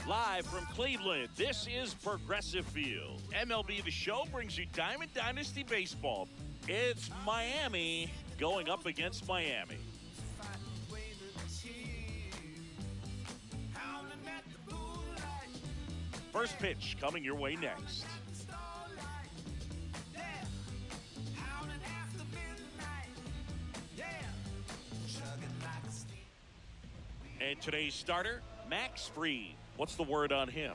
Live from Cleveland, this is Progressive Field. MLB The Show brings you Diamond Dynasty Baseball. It's Miami going up against Miami. First pitch coming your way next. And today's starter, Max Fried. What's the word on him?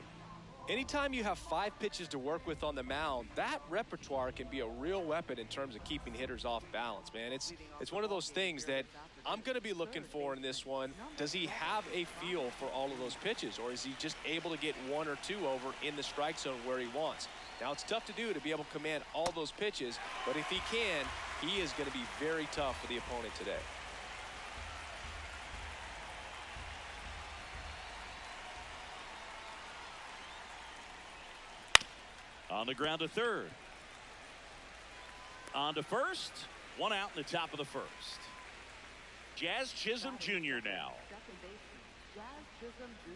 Anytime you have 5 pitches to work with on the mound, that repertoire can be a real weapon in terms of keeping hitters off balance, man. It's one of those things that I'm going to be looking for in this one. Does he have a feel for all of those pitches, or is he just able to get 1 or 2 over in the strike zone where he wants? Now, it's tough to do to be able to command all those pitches, but if he can, he is going to be very tough for the opponent today. On the ground to third. On to first. 1 out in the top of the first. Jazz Chisholm Jr. now. Second baseman, Jazz Chisholm Jr.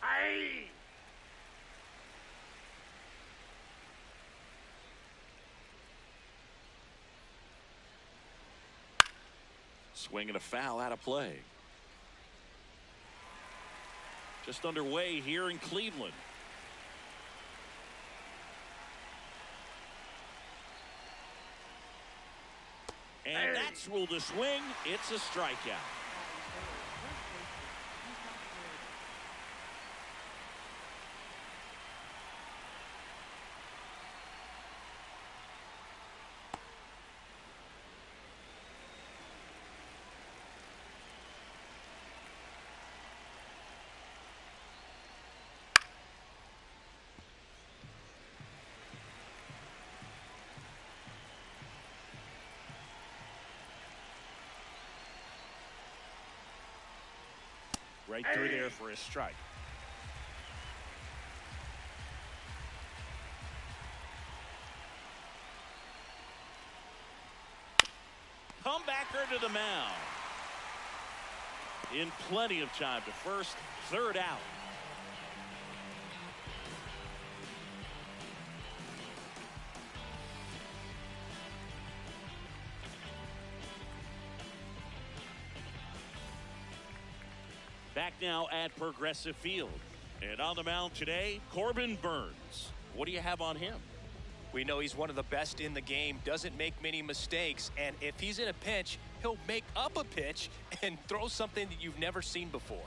Aye. Swing and a foul out of play. Just underway here in Cleveland. And that's ruled a swing. It's a strikeout. Right through there for a strike. Comebacker to the mound. In plenty of time to first, 3rd out. Back now at Progressive Field. And on the mound today, Corbin Burnes. What do you have on him? We know he's one of the best in the game, doesn't make many mistakes, and if he's in a pinch, he'll make up a pitch and throw something that you've never seen before.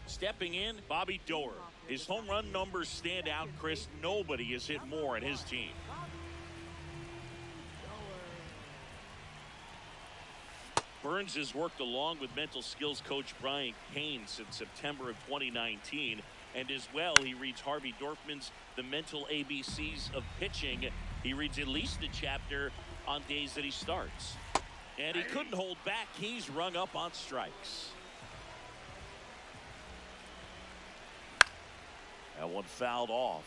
Stepping in, Bobby Doerr. His home run numbers stand out, Chris. Nobody has hit more in his team. Burnes has worked along with mental skills coach Brian Kane since September of 2019. And as well, he reads Harvey Dorfman's The Mental ABCs of Pitching. He reads at least a chapter on days that he starts. And he couldn't hold back. He's rung up on strikes. That one fouled off.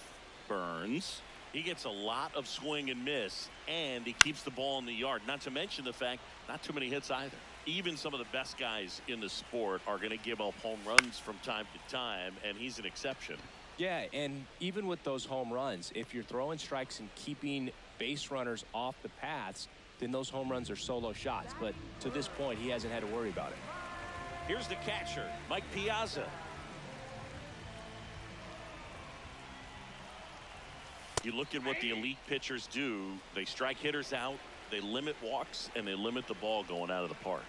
Burnes. He gets a lot of swing and miss, and he keeps the ball in the yard. Not to mention the fact, not too many hits either. Even some of the best guys in the sport are going to give up home runs from time to time, and he's an exception. Yeah, and even with those home runs, if you're throwing strikes and keeping base runners off the paths, then those home runs are solo shots. But to this point, he hasn't had to worry about it. Here's the catcher, Mike Piazza. You look at what the elite pitchers do. They strike hitters out, they limit walks, and they limit the ball going out of the park.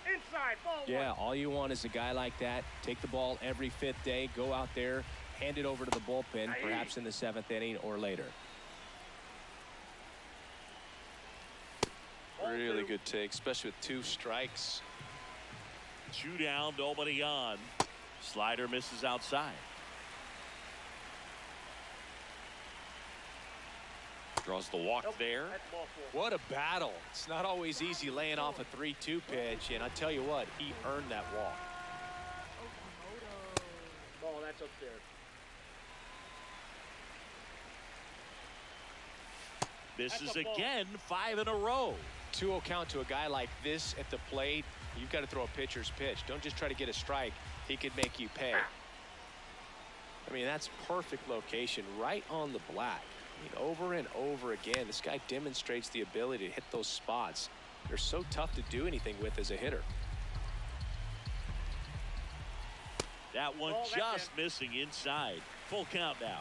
Inside, ball yeah, all you want is a guy like that. Take the ball every 5th day, go out there, hand it over to the bullpen, perhaps in the 7th inning or later. Really good take, especially with 2 strikes. 2 down, nobody on. Slider misses outside. Draws the walk there. What a battle. It's not always easy laying off a 3-2 pitch, and I tell you what, he earned that walk. Ball, that's up there. Misses That's a ball. again, 5 in a row. 2-0 count to a guy like this at the plate. You've got to throw a pitcher's pitch. Don't just try to get a strike. He could make you pay. I mean, that's perfect location right on the black. I mean, over and over again, this guy demonstrates the ability to hit those spots. They're so tough to do anything with as a hitter. That one Ball, just missing inside. Full count now.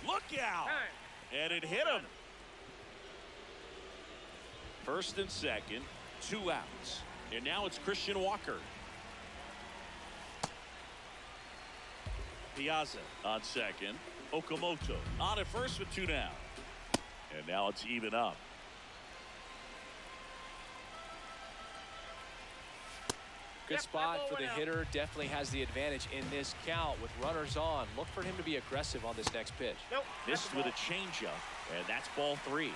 Look out! Time. And it hit him. First and second, 2 outs. And now it's Christian Walker. Piazza on second. Okamoto on at first with 2 down. And now it's even up. Good Yep, spot that for ball the went out. hitter. Definitely has the advantage in this count with runners on. Look for him to be aggressive on this next pitch. Nope. Missed That's with a ball. changeup, and that's ball 3.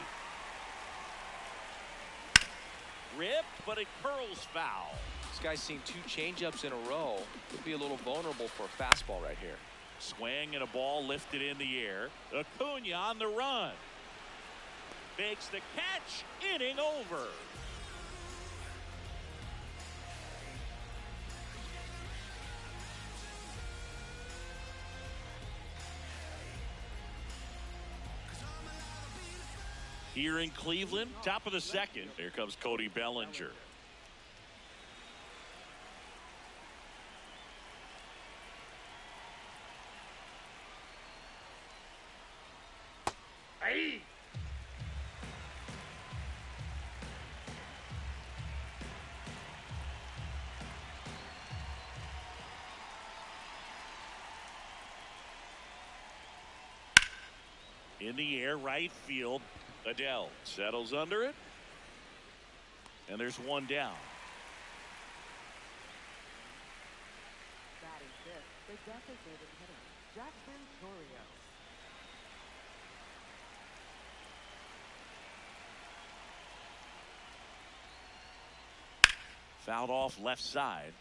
Ripped, but it curls foul. This guy's seen 2 changeups in a row. Could be a little vulnerable for a fastball right here. Swing and a ball lifted in the air. Acuna on the run. Makes the catch. Inning over. Here in Cleveland, top of the second. Here comes Cody Bellinger. Hey. In the air, right field. Adele settles under it. And there's 1 down. Batting fifth, the designated hitter, Jackson Torrio. Fouled off left side.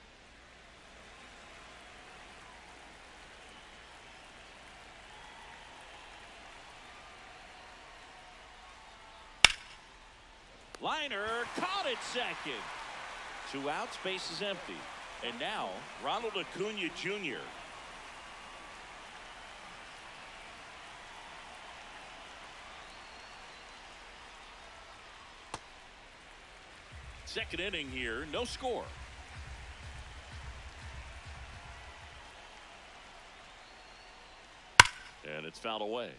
Liner caught it second. 2 outs, base is empty. And now Ronald Acuna Jr. Second inning here, no score. And it's fouled away.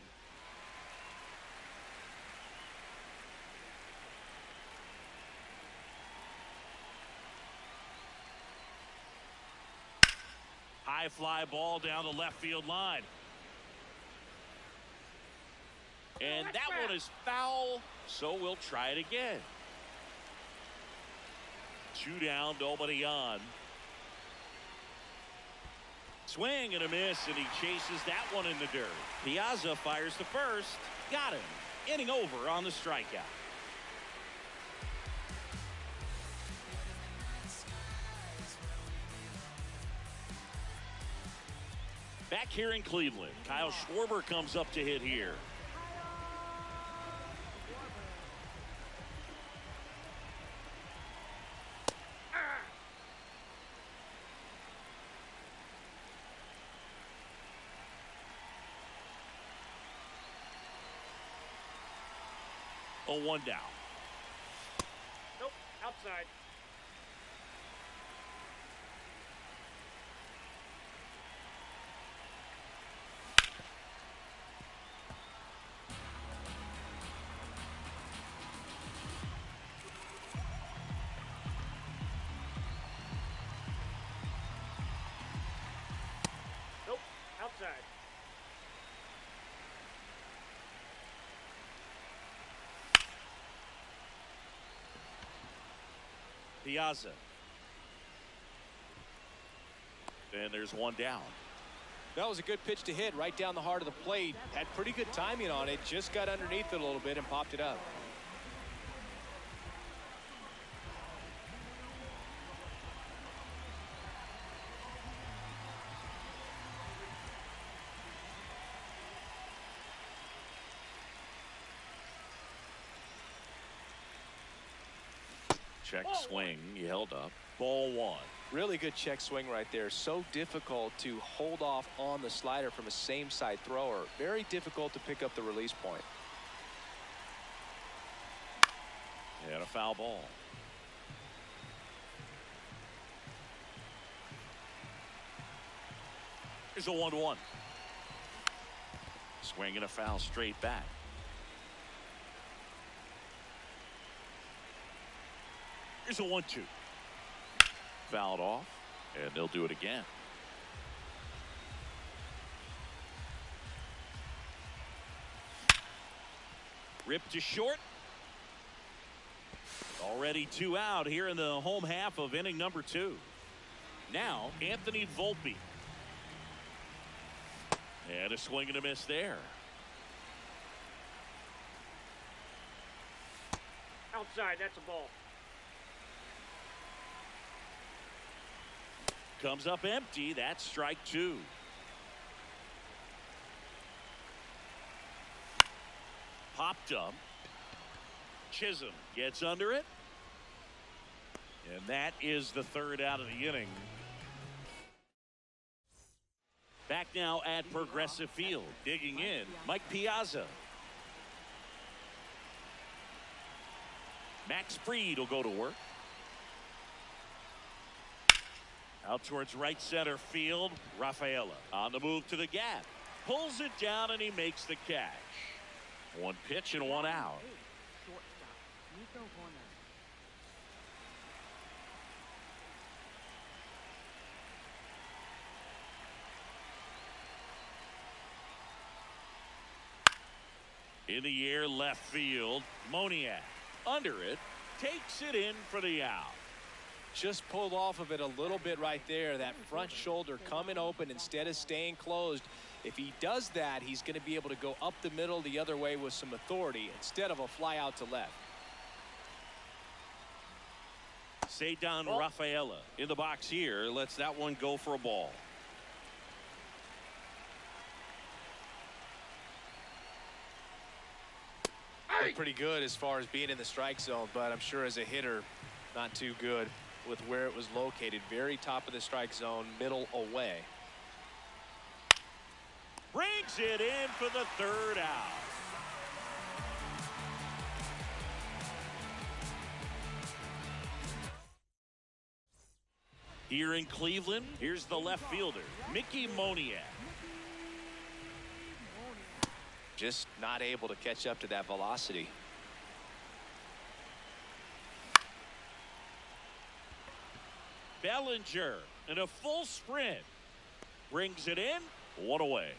High fly ball down the left field line. And that one is foul, so we'll try it again. 2 down, nobody on. Swing and a miss, and he chases that one in the dirt. Piazza fires the first. Got him. Inning over on the strikeout. Back here in Cleveland, Kyle Schwarber comes up to hit here. Oh, 1 down. Nope. Outside. Nope. Outside. Piazza. And there's 1 down. That was a good pitch to hit right down the heart of the plate. Had pretty good timing on it. Just got underneath it a little bit and popped it up. Check swing. He held up. Ball one. Really good check swing right there. So difficult to hold off on the slider from a same side thrower. Very difficult to pick up the release point. And a foul ball. Here's a 1-1. Swing and a foul straight back. Here's a 1-2. Fouled off, and they'll do it again. Ripped to short. Already 2 out here in the home half of inning number 2. Now, Anthony Volpe. And a swing and a miss there. Outside, that's a ball. Comes up empty. That's strike 2. Popped up. Chisholm gets under it. And that is the 3rd out of the inning. Back now at Progressive Field. Digging in, Mike Piazza. Max Fried will go to work. Out towards right center field. Rafaela on the move to the gap. Pulls it down and he makes the catch. 1 pitch and 1 out. In the air left field. Moniak under it. Takes it in for the out. Just pulled off of it a little bit right there. That front shoulder coming open instead of staying closed. If he does that, he's going to be able to go up the middle the other way with some authority instead of a fly out to left. Ceddanne Rafaela in the box here. Lets that one go for a ball. Pretty good as far as being in the strike zone, but I'm sure as a hitter, not too good with where it was located. Very top of the strike zone, middle away. Brings it in for the 3rd out. Here in Cleveland, here's the left fielder, Mickey Moniak. Just not able to catch up to that velocity. Bellinger in a full sprint. Brings it in. 1 away.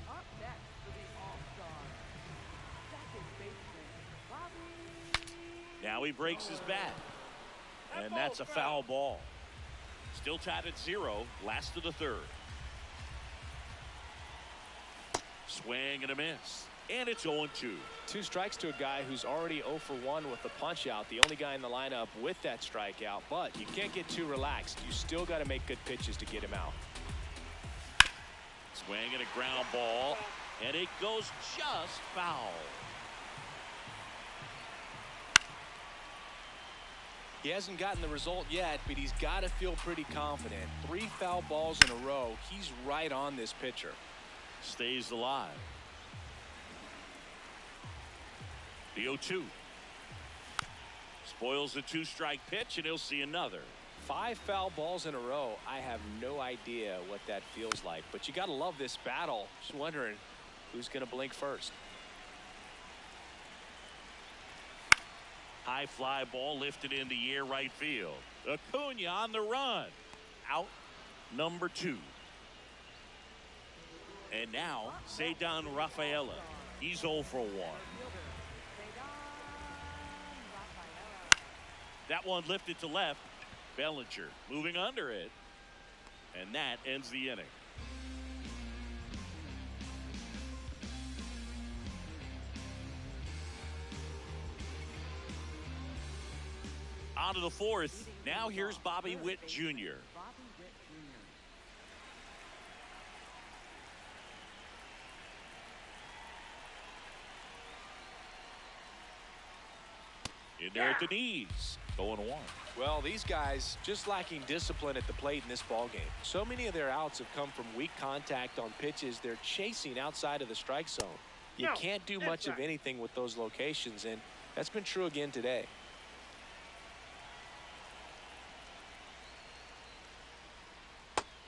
Up next for the All-Star, second baseman, Bobby. Now he breaks his bat. And that's a foul ball. Still tied at 0. Last of the 3rd. Swing and a miss. And it's 0-2. 2 strikes to a guy who's already 0 for 1 with the punch out. The only guy in the lineup with that strikeout. But you can't get too relaxed. You still got to make good pitches to get him out. Swing and a ground ball. And it goes just foul. He hasn't gotten the result yet, but he's got to feel pretty confident. 3 foul balls in a row. He's right on this pitcher. Stays alive. The 0-2. Spoils the 2-strike pitch, and he'll see another. 5 foul balls in a row. I have no idea what that feels like, but you got to love this battle. Just wondering who's going to blink first. High fly ball lifted in the air right field. Acuna on the run. Out number 2. And now Ceddanne Rafaela. He's 0 for 1. That one lifted to left. Bellinger moving under it. And that ends the inning. On to the 4th. Now here's Bobby Witt Jr. In there at the knees. 0-1. Well, these guys just lacking discipline at the plate in this ball game. So many of their outs have come from weak contact on pitches they're chasing outside of the strike zone. You can't do much of anything with those locations, and that's been true again today.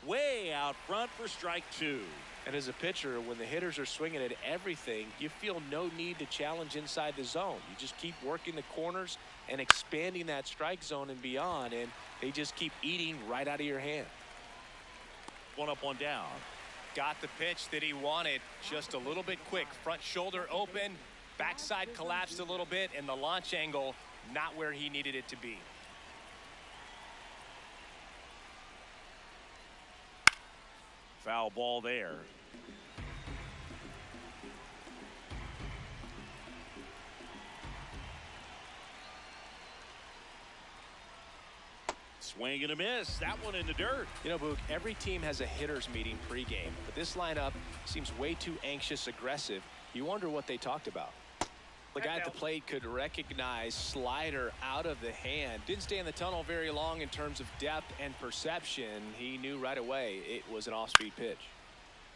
Way out front for strike 2. And as a pitcher, when the hitters are swinging at everything, you feel no need to challenge inside the zone. You just keep working the corners and expanding that strike zone and beyond, and they just keep eating right out of your hand. 1 up, 1 down. Got the pitch that he wanted, just a little bit quick. Front shoulder open, backside collapsed a little bit, and the launch angle not where he needed it to be. Foul ball there. Swing and a miss. That one in the dirt. You know, Boog, every team has a hitters meeting pregame, but this lineup seems way too anxious, aggressive. You wonder what they talked about. The guy at the plate could recognize slider out of the hand. Didn't stay in the tunnel very long in terms of depth and perception. He knew right away it was an off-speed pitch.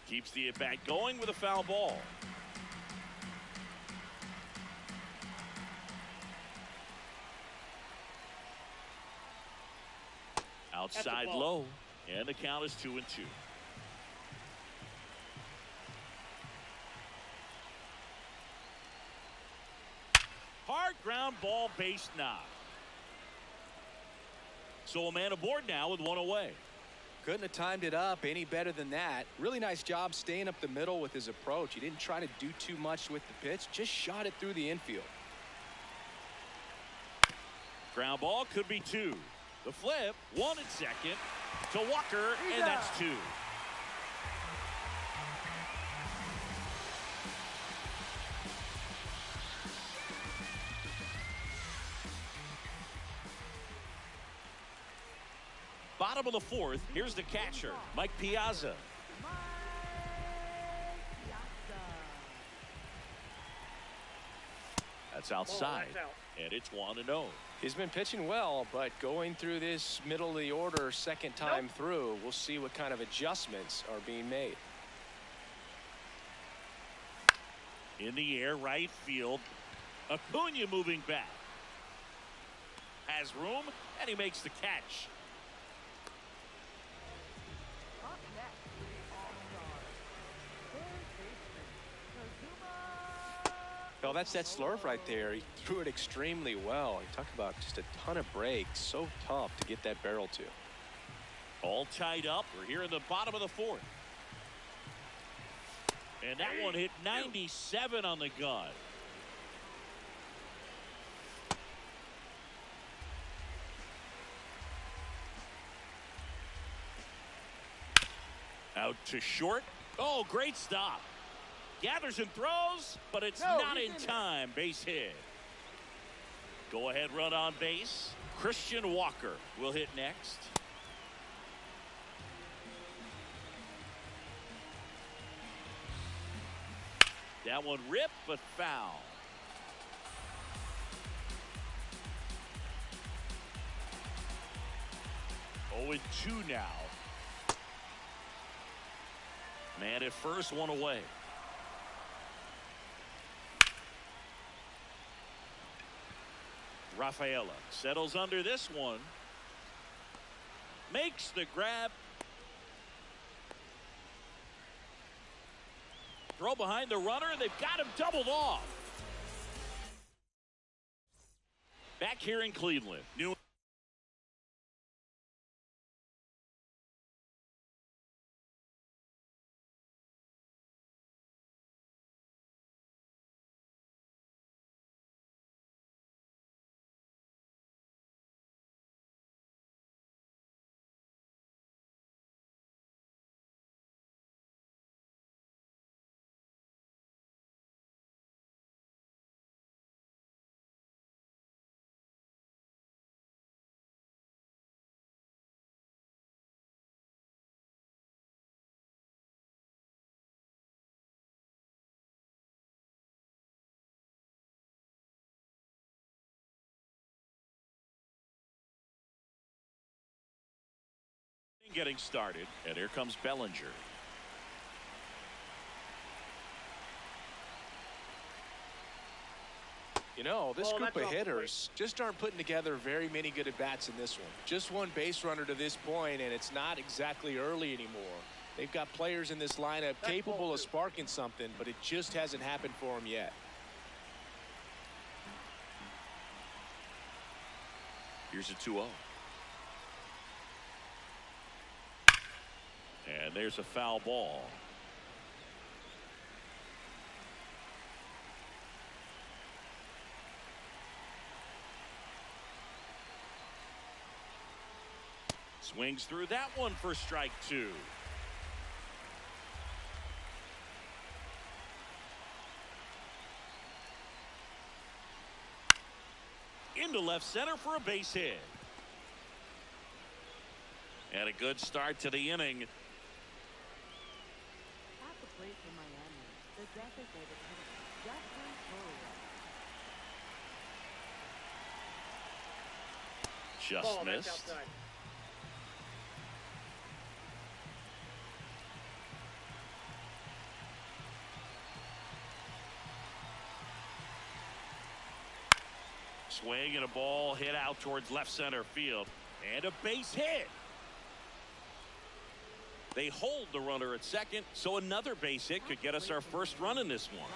Keeps the at-bat going with a foul ball. Outside low, and the count is 2-2. Hard ground ball, base knock. So a man aboard now with 1 away. Couldn't have timed it up any better than that. Really nice job staying up the middle with his approach. He didn't try to do too much with the pitch, just shot it through the infield. Ground ball could be 2. The flip, 1 at second to Walker, and that's 2. Bottom of the 4th, here's the catcher, Mike Piazza. That's outside, and it's 1-0. He's been pitching well, but going through this middle of the order second time through, we'll see what kind of adjustments are being made. In the air, right field. Acuna moving back. Has room, and he makes the catch. Well, that's that slurve right there. He threw it extremely well. You talk about just a ton of breaks. So tough to get that barrel to. All tied up. We're here in the bottom of the 4th. And that one hit 97 on the gun. Out to short. Oh, great stop. Gathers and throws, but it's not in time. Base hit. Go ahead run on base. Christian Walker will hit next. That one ripped, but foul. Oh, and 2 now. Man at first, 1 away. Rafaela settles under this one. Makes the grab. Throw behind the runner. They've got him doubled off. Back here in Cleveland. getting started, and here comes Bellinger. You know, this Oh, group that's of off the hitters just aren't putting together very many good at-bats in this one. Just one base runner to this point, and it's not exactly early anymore. They've got players in this lineup capable of sparking something, but it just hasn't happened for them yet. Here's a 2-0. And there's a foul ball. Swings through that one for strike 2. Into left center for a base hit. And a good start to the inning. At the plate for Miami, the designated hitter, Justin Torres. Just Ball, that's missed. outside. Swing and a ball hit out towards left center field. And a base hit. They hold the runner at second, so another base hit could get us our first run in this one.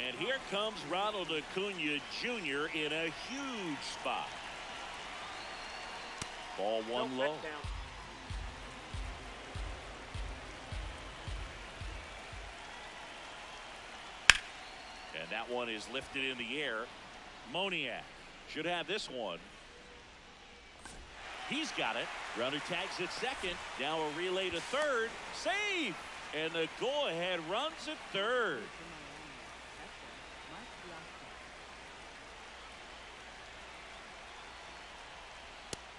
And here comes Ronald Acuna Jr. in a huge spot. Ball one low. That's down. And that one is lifted in the air. Moniak should have this one. He's got it. Runner tags at second. Now a relay to third. Save! And the go-ahead runs at third.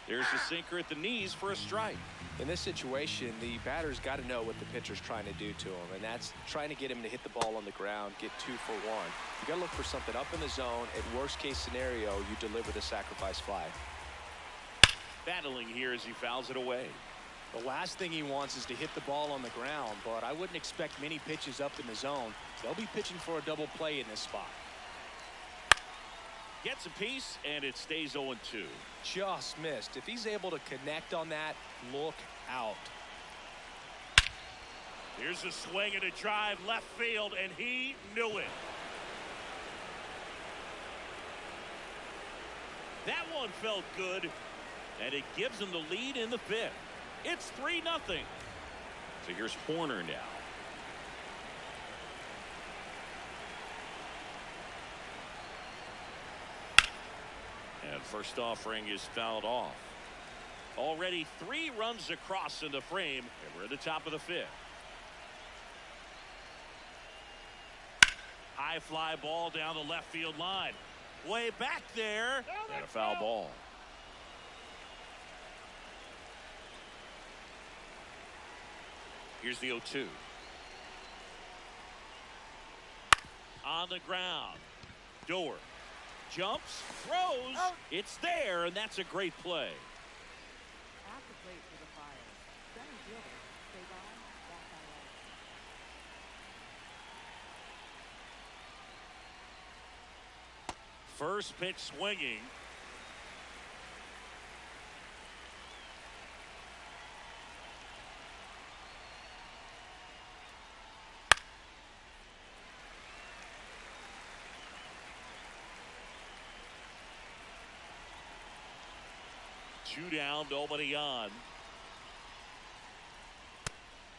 There's a sinker at the knees for a strike. In this situation, the batter's got to know what the pitcher's trying to do to him, and that's trying to get him to hit the ball on the ground, get 2 for 1. You got to look for something up in the zone. At worst case scenario, you deliver the sacrifice fly. Battling here as he fouls it away. The last thing he wants is to hit the ball on the ground, but I wouldn't expect many pitches up in the zone. They'll be pitching for a double play in this spot. Gets a piece, and it stays 0-2. Just missed. If he's able to connect on that, look out. Here's a swing and a drive left field, and he knew it. That one felt good, and it gives him the lead in the 5th. It's 3-0. So here's Horner now. And first offering is fouled off. Already 3 runs across in the frame, and we're at the top of the 5th. High fly ball down the left field line. Way back there. And a foul ball. Here's the 0-2. On the ground. Door. Jumps, throws, it's there, and that's a great play. At the plate for the Fire, center fielder, Savon Rafael. First pitch swinging. Two down, nobody on.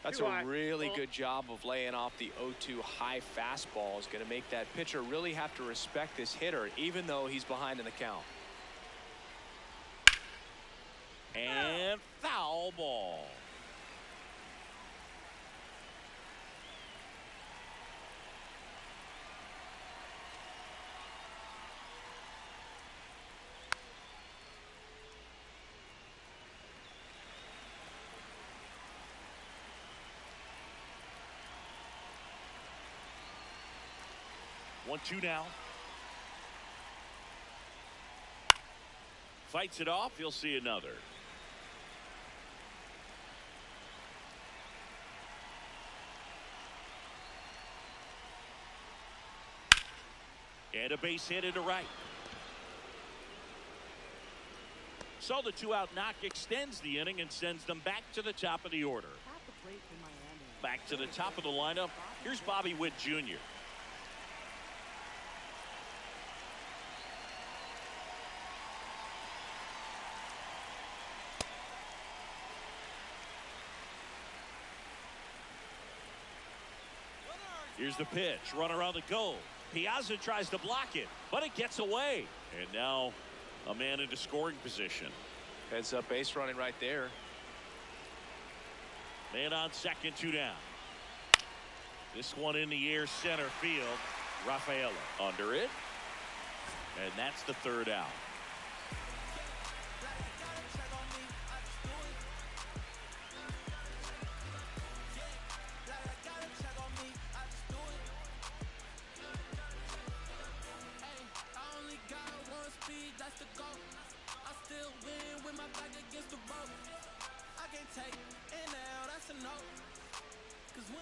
That's Too a high. really Ball. good job of laying off the 0-2 high fastball. Is going to make that pitcher really have to respect this hitter, even though he's behind in the count. And foul ball. One, two now. Fights it off. You'll see another. And a base hit into right. So the 2-out knock extends the inning and sends them back to the top of the order. At the plate for Miami. Back to the top of the lineup. Here's Bobby Witt Jr. Here's the pitch. Runner on the go. Piazza tries to block it, but it gets away. And now a man into scoring position. Heads up base running right there. Man on second, 2 down. This one in the air, center field. Rafaela under it. And that's the 3rd out.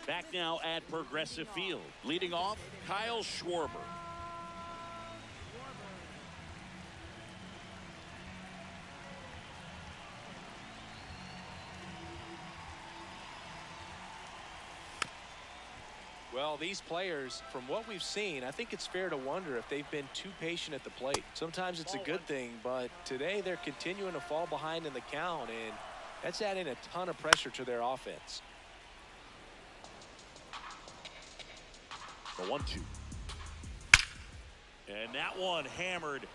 Back now at Progressive Field. Leading off, Kyle Schwarber. Well, these players, from what we've seen, I think it's fair to wonder if they've been too patient at the plate. Sometimes it's a good thing, but today they're continuing to fall behind in the count, and that's adding a ton of pressure to their offense. The 1-2. And that one hammered.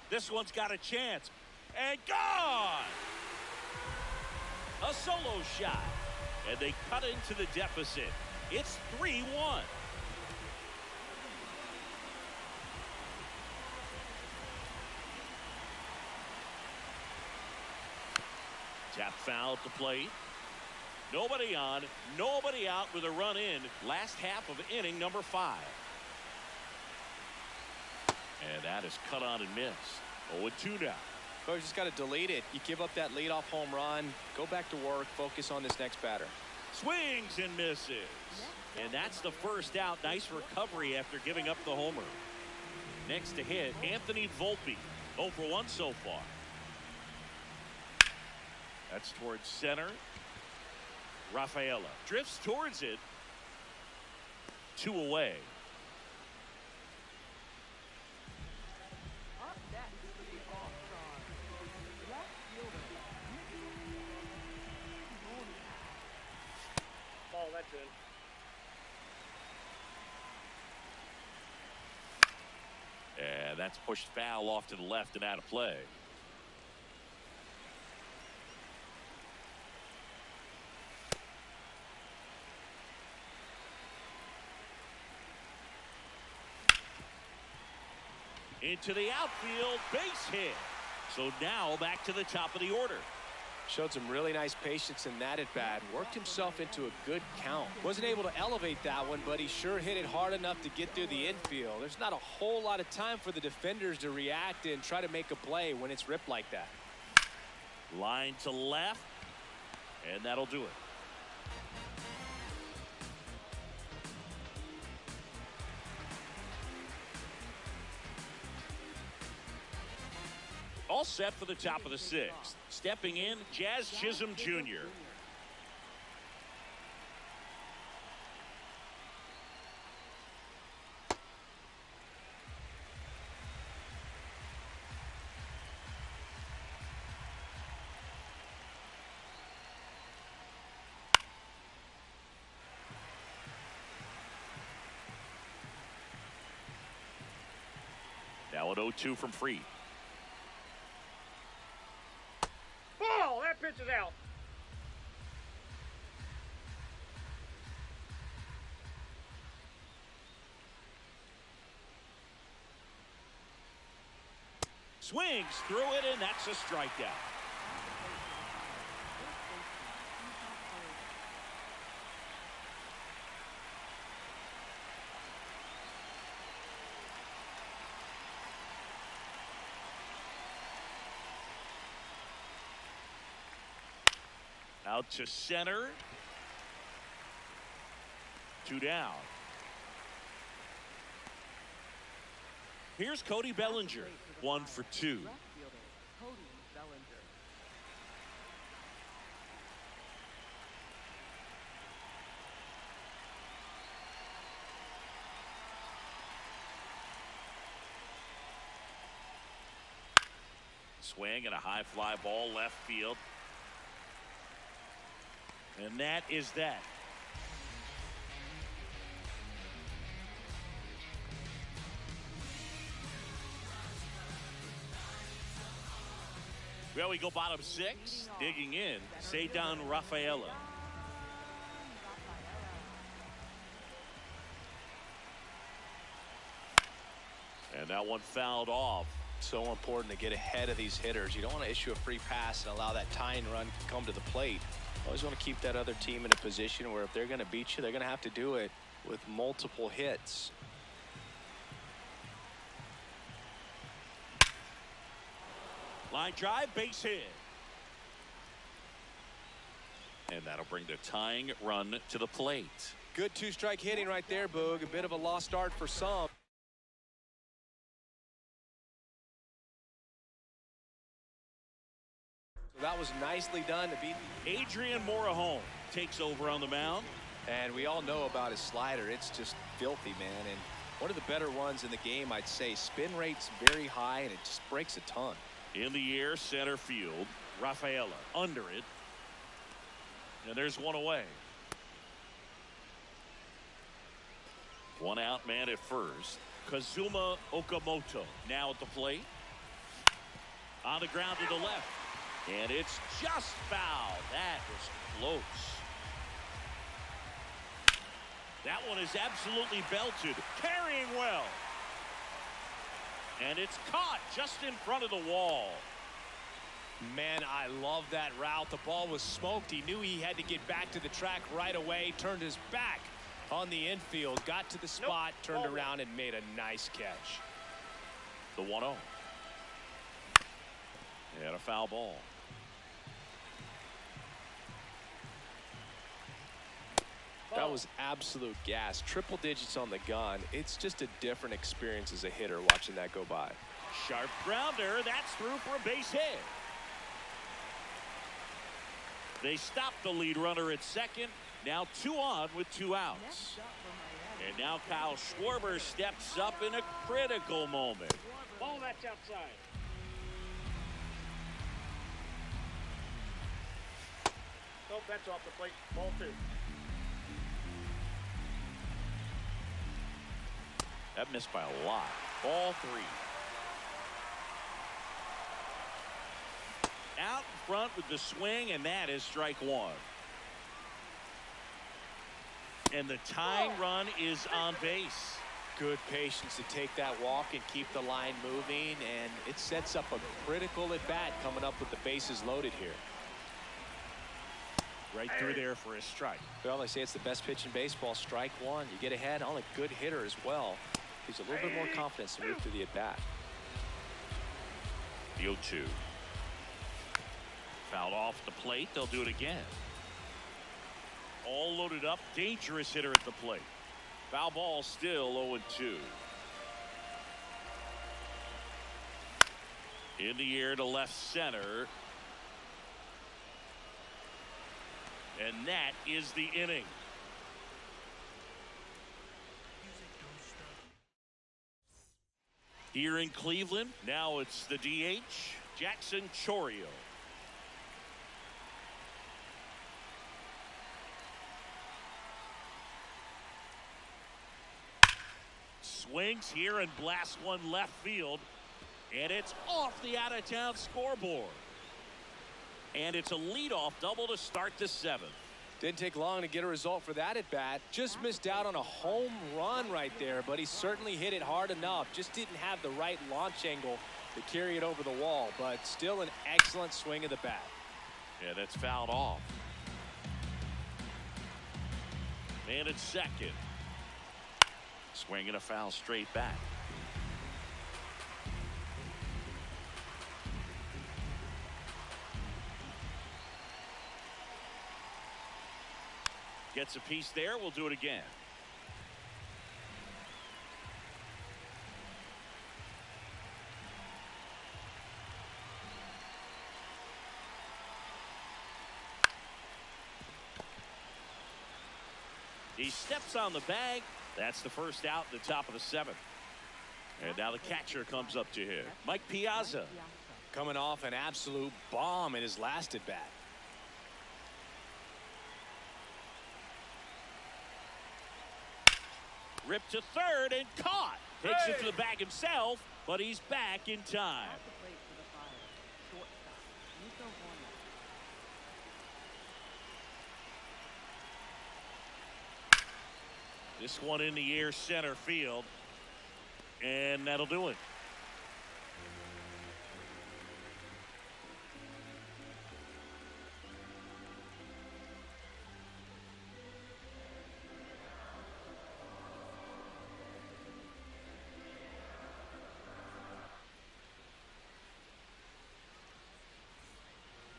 This one's got a chance. And gone! A solo shot. And they cut into the deficit. It's 3-1. Tap foul at the plate. Nobody on, nobody out with a run in. Last half of inning number 5. And that is cut on and missed. 0-2 now. Coach just got to delete it. You give up that leadoff home run, go back to work, focus on this next batter. Swings and misses. And that's the 1st out. Nice recovery after giving up the homer. Next to hit, Anthony Volpe. 0 for 1 so far. That's towards center. Rafaela drifts towards it. 2 away. Up next for the All-Star. Left fielder. Ball, that's in. And that's pushed foul off to the left and out of play. Into the outfield, base hit. So now back to the top of the order. Showed some really nice patience in that at bat. Worked himself into a good count. Wasn't able to elevate that one, but he sure hit it hard enough to get through the infield. There's not a whole lot of time for the defenders to react and try to make a play when it's ripped like that. Line to left, and that'll do it. All set for the top of the 6th. Stepping in, Jazz Chisholm Jr. Now an 0-2 from Freed. Ball, that pitch is out. Swings through it, and that's a strikeout. Out to center. 2 down. Here's Cody Bellinger, 1 for 2. Left fielder, Cody Bellinger. Swing and a high fly ball left field. And that is that. Well, we go bottom 6. Digging in, Cedar Rafaela. And that one fouled off. So important to get ahead of these hitters. You don't want to issue a free pass and allow that tying run to come to the plate. Always want to keep that other team in a position where if they're going to beat you, they're going to have to do it with multiple hits. Line drive, base hit. And that'll bring the tying run to the plate. Good two-strike hitting right there, Boog. A bit of a lost start for some. That was nicely done to beat. Adrian Morejon takes over on the mound. And we all know about his slider. It's just filthy, man. And one of the better ones in the game, I'd say. Spin rate's very high, and it just breaks a ton. In the air, center field. Rafaela under it. And there's one away. One out, man at first. Kazuma Okamoto now at the plate. On the ground to the left. And it's just foul. That was close. That one is absolutely belted. Carrying well. And it's caught just in front of the wall. Man, I love that route. The ball was smoked. He knew he had to get back to the track right away. Turned his back on the infield. Got to the spot, turned around, and made a nice catch. The 1-0. And a foul ball. That was absolute gas. Triple digits on the gun. It's just a different experience as a hitter watching that go by. Sharp grounder. That's through for a base hit. They stop the lead runner at second. Now 2 on with 2 outs. And now Kyle Schwarber steps up in a critical moment. Ball that's outside. Oh, that's off the plate. Ball 2. That missed by a lot. Ball 3. Out in front with the swing, and that is strike 1. And the tying run is on base. Good patience to take that walk and keep the line moving, and it sets up a critical at bat coming up with the bases loaded here. Right through there for a strike. Well, they say it's the best pitch in baseball. Strike 1. You get ahead on a good hitter as well. Gives a little bit more confidence to move through the at bat. The 0-2. Fouled off the plate. They'll do it again. All loaded up. Dangerous hitter at the plate. Foul ball still 0-2. In the air to left center. And that is the inning. Here in Cleveland, now it's the DH, Jackson Chourio. Swings here and blasts one left field. And it's off the out-of-town scoreboard. And it's a leadoff double to start the 7th. Didn't take long to get a result for that at bat. Just missed out on a home run right there, but he certainly hit it hard enough. Just didn't have the right launch angle to carry it over the wall, but still an excellent swing of the bat. Yeah, that's fouled off. And it's second. Swinging a foul straight back. Gets a piece there. We'll do it again. He steps on the bag. That's the first out in the top of the 7th. And now the catcher comes up to hit. Mike Piazza. Coming off an absolute bomb in his last at bat. Ripped to third and caught. Takes it to the bag himself, but he's back in time. At the plate for the Fire, shortstop, Nico Horner. This one in the air center field. And that'll do it.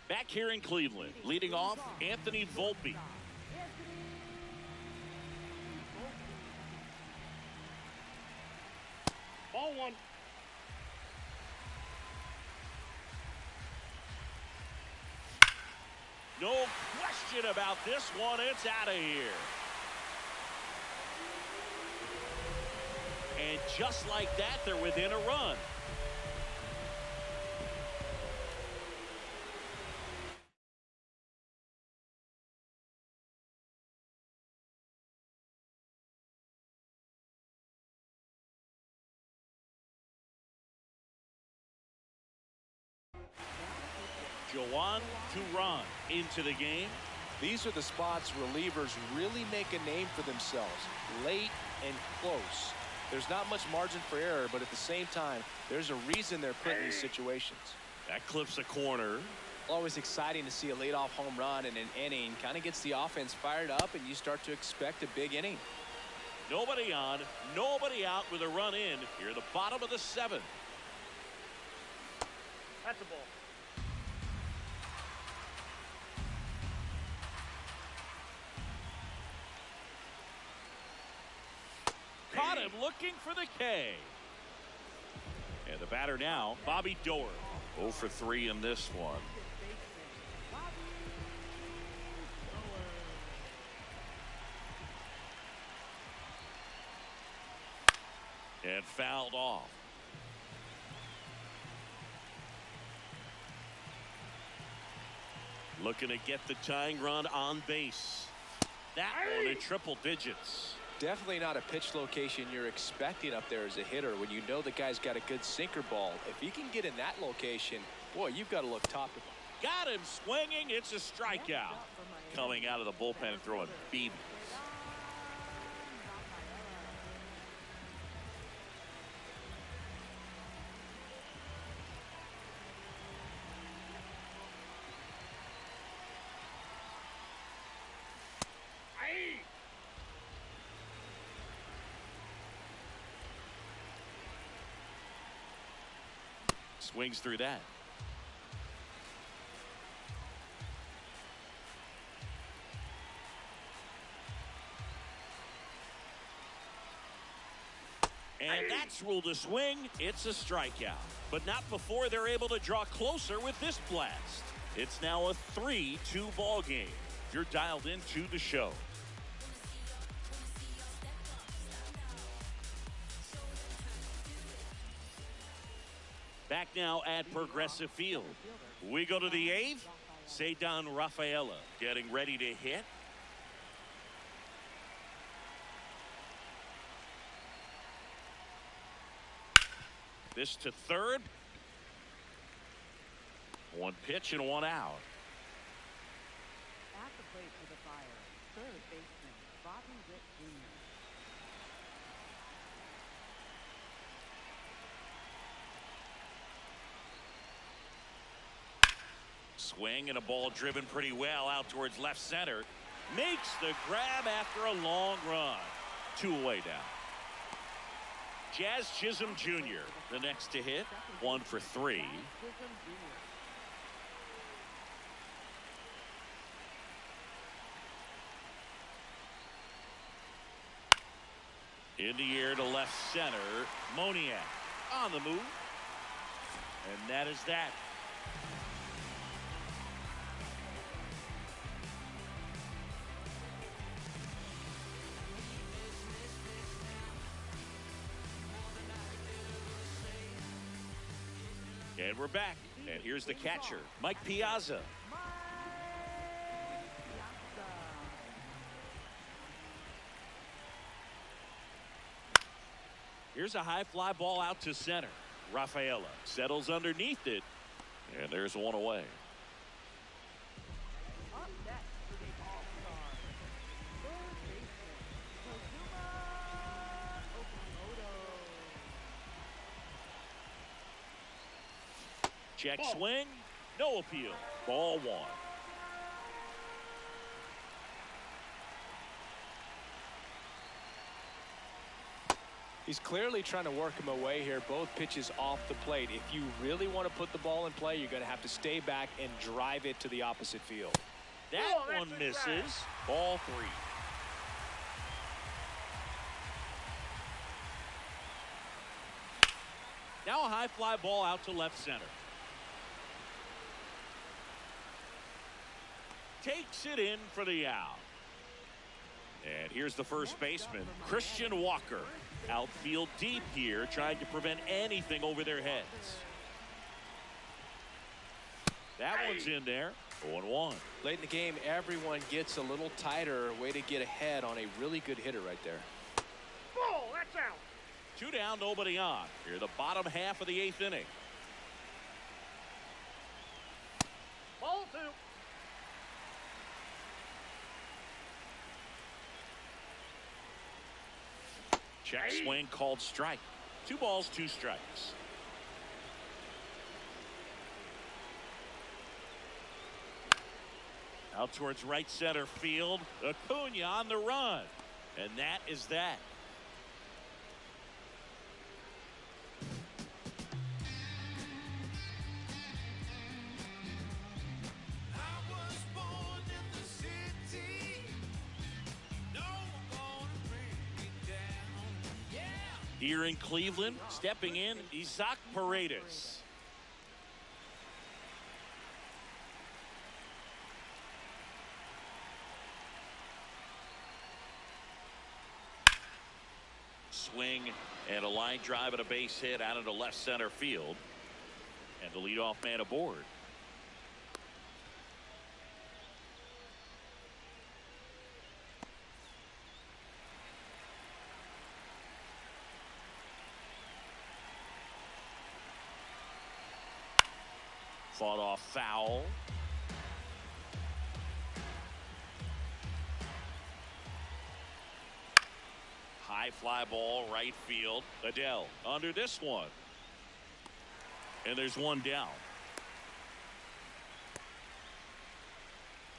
Back here in Cleveland, leading off, Anthony Volpe. Ball 1. No question about this one. It's out of here. And just like that, they're within a run. Joan Duran into the game. These are the spots relievers really make a name for themselves. Late and close. There's not much margin for error, but at the same time, there's a reason they're put in these situations. That clips a corner. Always exciting to see a leadoff home run in an inning. Kind of gets the offense fired up, and you start to expect a big inning. Nobody on, nobody out with a run in. Here at the bottom of the 7th. That's a ball. Caught him looking for the K. And the batter now, Bobby Doerr. 0 for 3 in this one. And fouled off. Looking to get the tying run on base. That one in triple digits. Definitely not a pitch location you're expecting up there as a hitter when you know the guy's got a good sinker ball. If he can get in that location, boy, you've got to look top to bottom. Got him swinging. It's a strikeout. Coming out of the bullpen and throwing beat. Swings through that. And that's ruled a swing. It's a strikeout. But not before they're able to draw closer with this blast. It's now a 3-2 ball game. You're dialed into the show. Back now at Progressive Field. We go to the 8th. Ceddanne Rafaela getting ready to hit. This to third. One pitch and one out. At the plate for the Fire, third baseman, Bobby Witt Jr. Swing and a ball driven pretty well out towards left center. Makes the grab after a long run. 2 away now. Jazz Chisholm Jr. the next to hit. 1 for 3. Chisholm Jr. In the air to left center. Moniak on the move. And that is that. And we're back. And here's the catcher, Mike Piazza. Here's a high fly ball out to center. Rafaela settles underneath it. And there's one away. Up next for the All-Star, third baseman, Kazuma Okamoto. Check swing. No appeal. Ball one. He's clearly trying to work him away here. Both pitches off the plate. If you really want to put the ball in play, you're going to have to stay back and drive it to the opposite field. That one misses. Ball three. Now a high fly ball out to left center. Takes it in for the out. And here's the first baseman, Christian Walker. Outfield deep here, trying to prevent anything over their heads. That one's in there. 0-1. Late in the game, everyone gets a little tighter. Way to get ahead on a really good hitter right there. Ball, that's out. 2 down, nobody on. Here, the bottom half of the 8th inning. Ball 2. Check swing called strike. 2 balls, 2 strikes. Out towards right center field. Acuna on the run. And that is that. Here in Cleveland, stepping in, Isaac Paredes. Swing and a line drive and a base hit out into left center field. And the leadoff man aboard. Fought off foul. High fly ball right field. Adele under this one. And there's one down.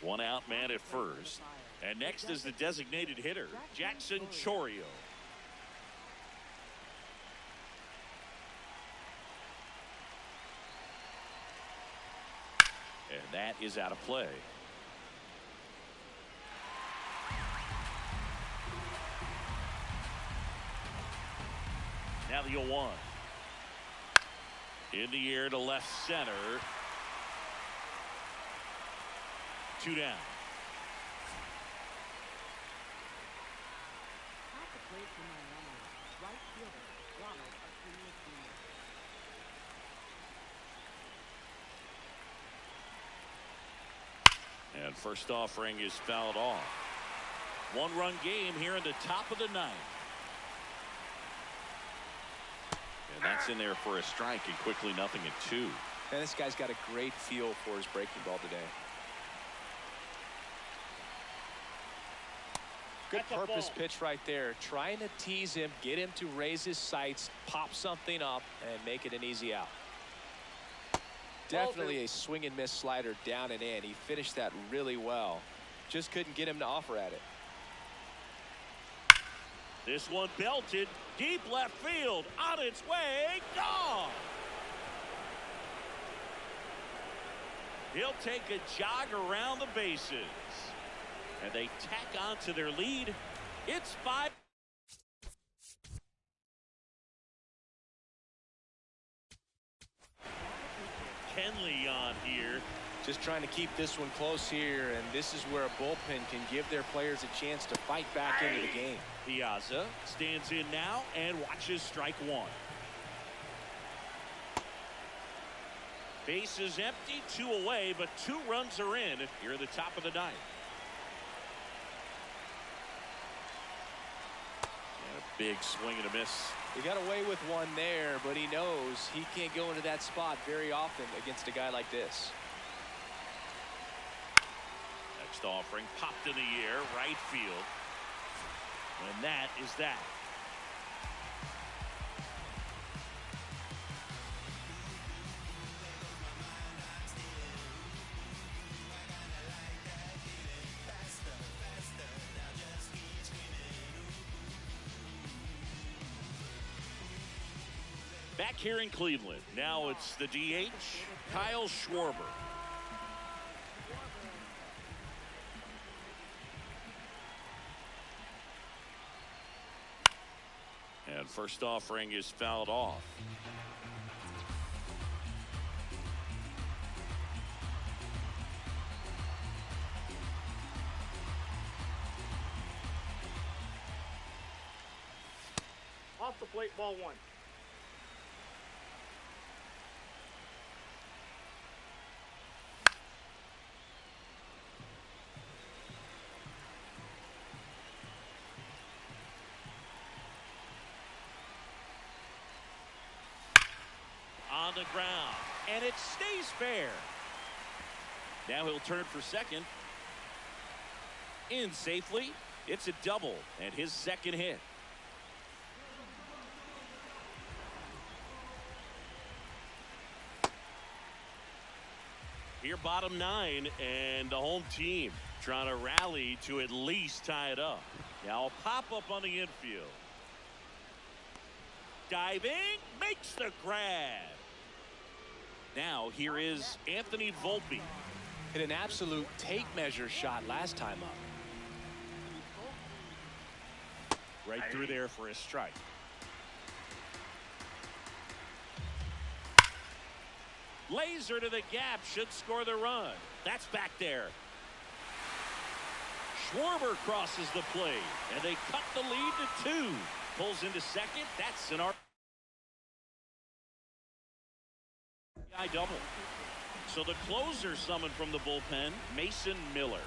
One out man at first. And next is the designated hitter, Jackson Chourio. And that is out of play. Now the 0-1. In the air to left center. 2 down. At the plate for Miami, right fielder, Ronald Acuna Jr. And first offering is fouled off. 1-run game here in the top of the 9th. And that's in there for a strike, and quickly 0-2. And this guy's got a great feel for his breaking ball today. Good purpose pitch right there. Trying to tease him, get him to raise his sights, pop something up, and make it an easy out. Definitely a swing and miss slider down and in. He finished that really well. Just couldn't get him to offer at it. This one belted deep left field, on its way, gone. He'll take a jog around the bases, and they tack on to their lead. It's 5. Kenley on here. Just trying to keep this one close here, and this is where a bullpen can give their players a chance to fight back into the game. Piazza stands in now and watches strike 1. Base is empty, 2 away, but 2 runs are in here at the top of the ninth. And a big swing and a miss. He got away with one there, but he knows he can't go into that spot very often against a guy like this. Next offering popped in the air, right field. And that is that. Back here in Cleveland, now it's the DH, Kyle Schwarber. And first offering is fouled off. Off the plate, ball 1. On the ground, and it stays fair. Now he'll turn for second. In safely. It's a double and his second hit. Here bottom 9, and the home team trying to rally to at least tie it up. Now a pop up on the infield. Diving, makes the grab. Now here is Anthony Volpe. Hit an absolute tape measure shot last time up. Right through there for a strike. Laser to the gap, should score the run. That's back there. Schwarber crosses the plate, and they cut the lead to 2. Pulls into second. That's an RBI double. So the closer summoned from the bullpen, Mason Miller.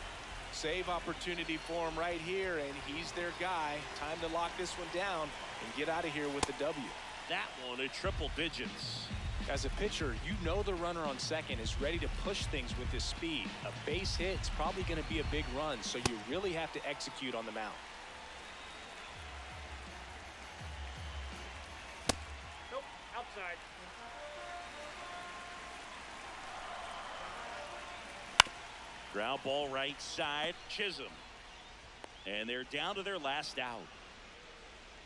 Save opportunity for him right here, and he's their guy. Time to lock this one down and get out of here with the W. That one at triple digits. As a pitcher, you know the runner on second is ready to push things with his speed. A base hit is probably going to be a big run, so you really have to execute on the mound. Nope, outside. Ground ball right side, Chisholm. And they're down to their last out.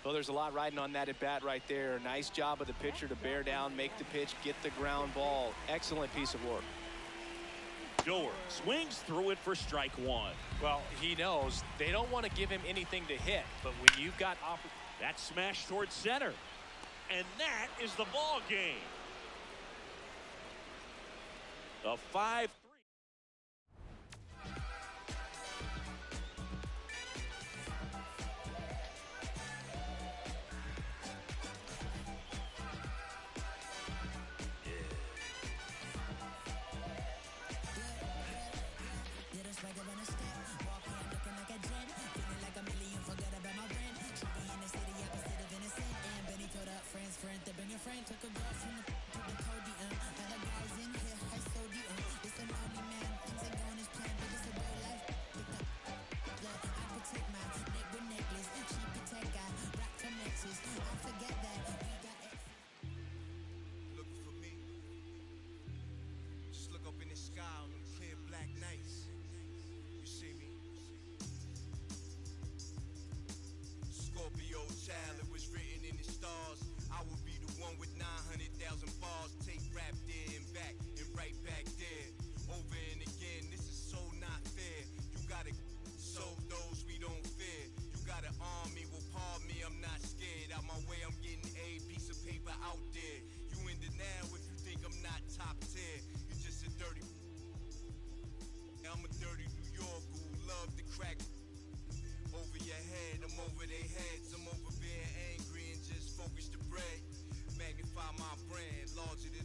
Well, there's a lot riding on that at bat right there. Nice job of the pitcher to bear down, make the pitch, get the ground ball. Excellent piece of work. Door swings through it for strike 1. Well, he knows they don't want to give him anything to hit, but when you've got that smash towards center, and that is the ball game. A 5-3. Child, it was written in the stars. I would be the one with 900,000 bars. Take rap there and back and right back there. Over and again, this is so not fair. You gotta show those we don't fear. You gotta arm me, well pardon me, I'm not scared. Out my way, I'm getting a piece of paper out there. You in denial if you think I'm not top tier. You just a dirty. I'm a dirty New York who love to crack. Over your head, I'm over their heads. I'm over being angry and just focus the bread. Magnify my brand, larger than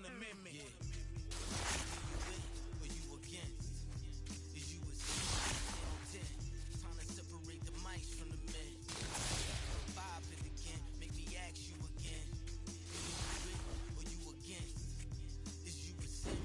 Amendment. Yeah. You with or you against? Is you a 10? Time to separate the mics from the men. Revive it again, make me ask you again. Is you with or you against? Is you a 10?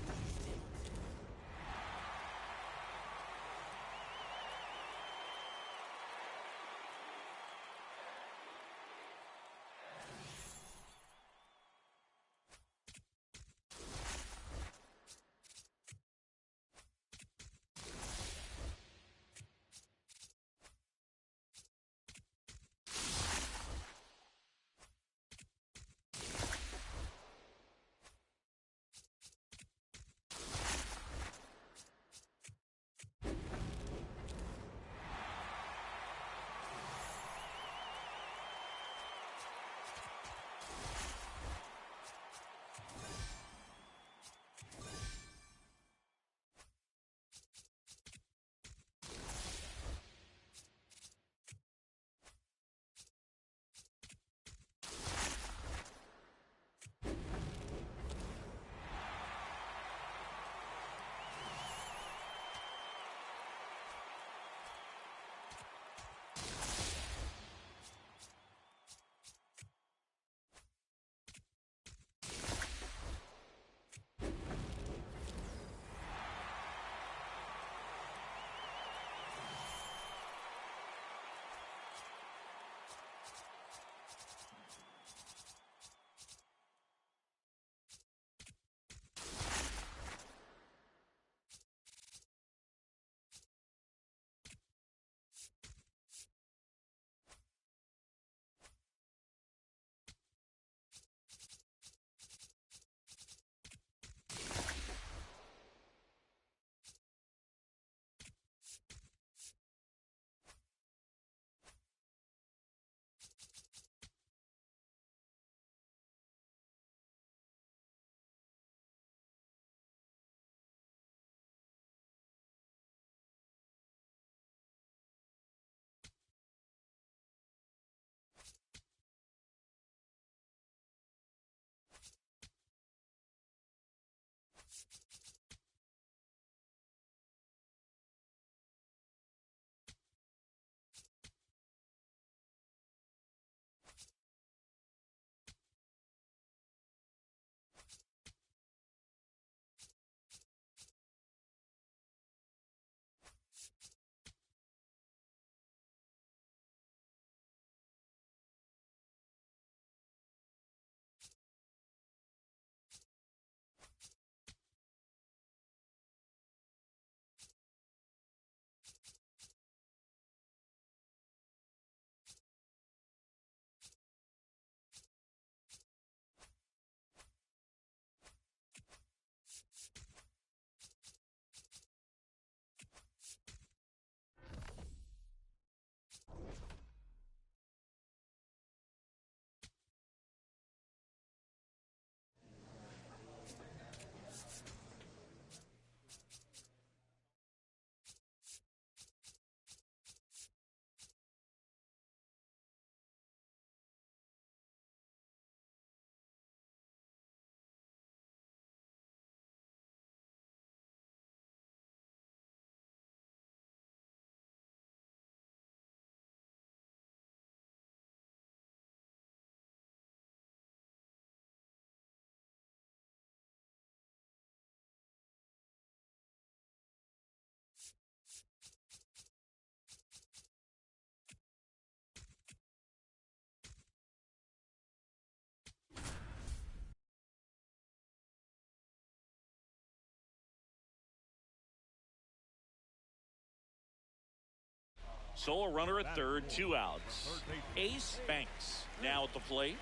So a runner at third, 2 outs. Ace Banks now at the plate.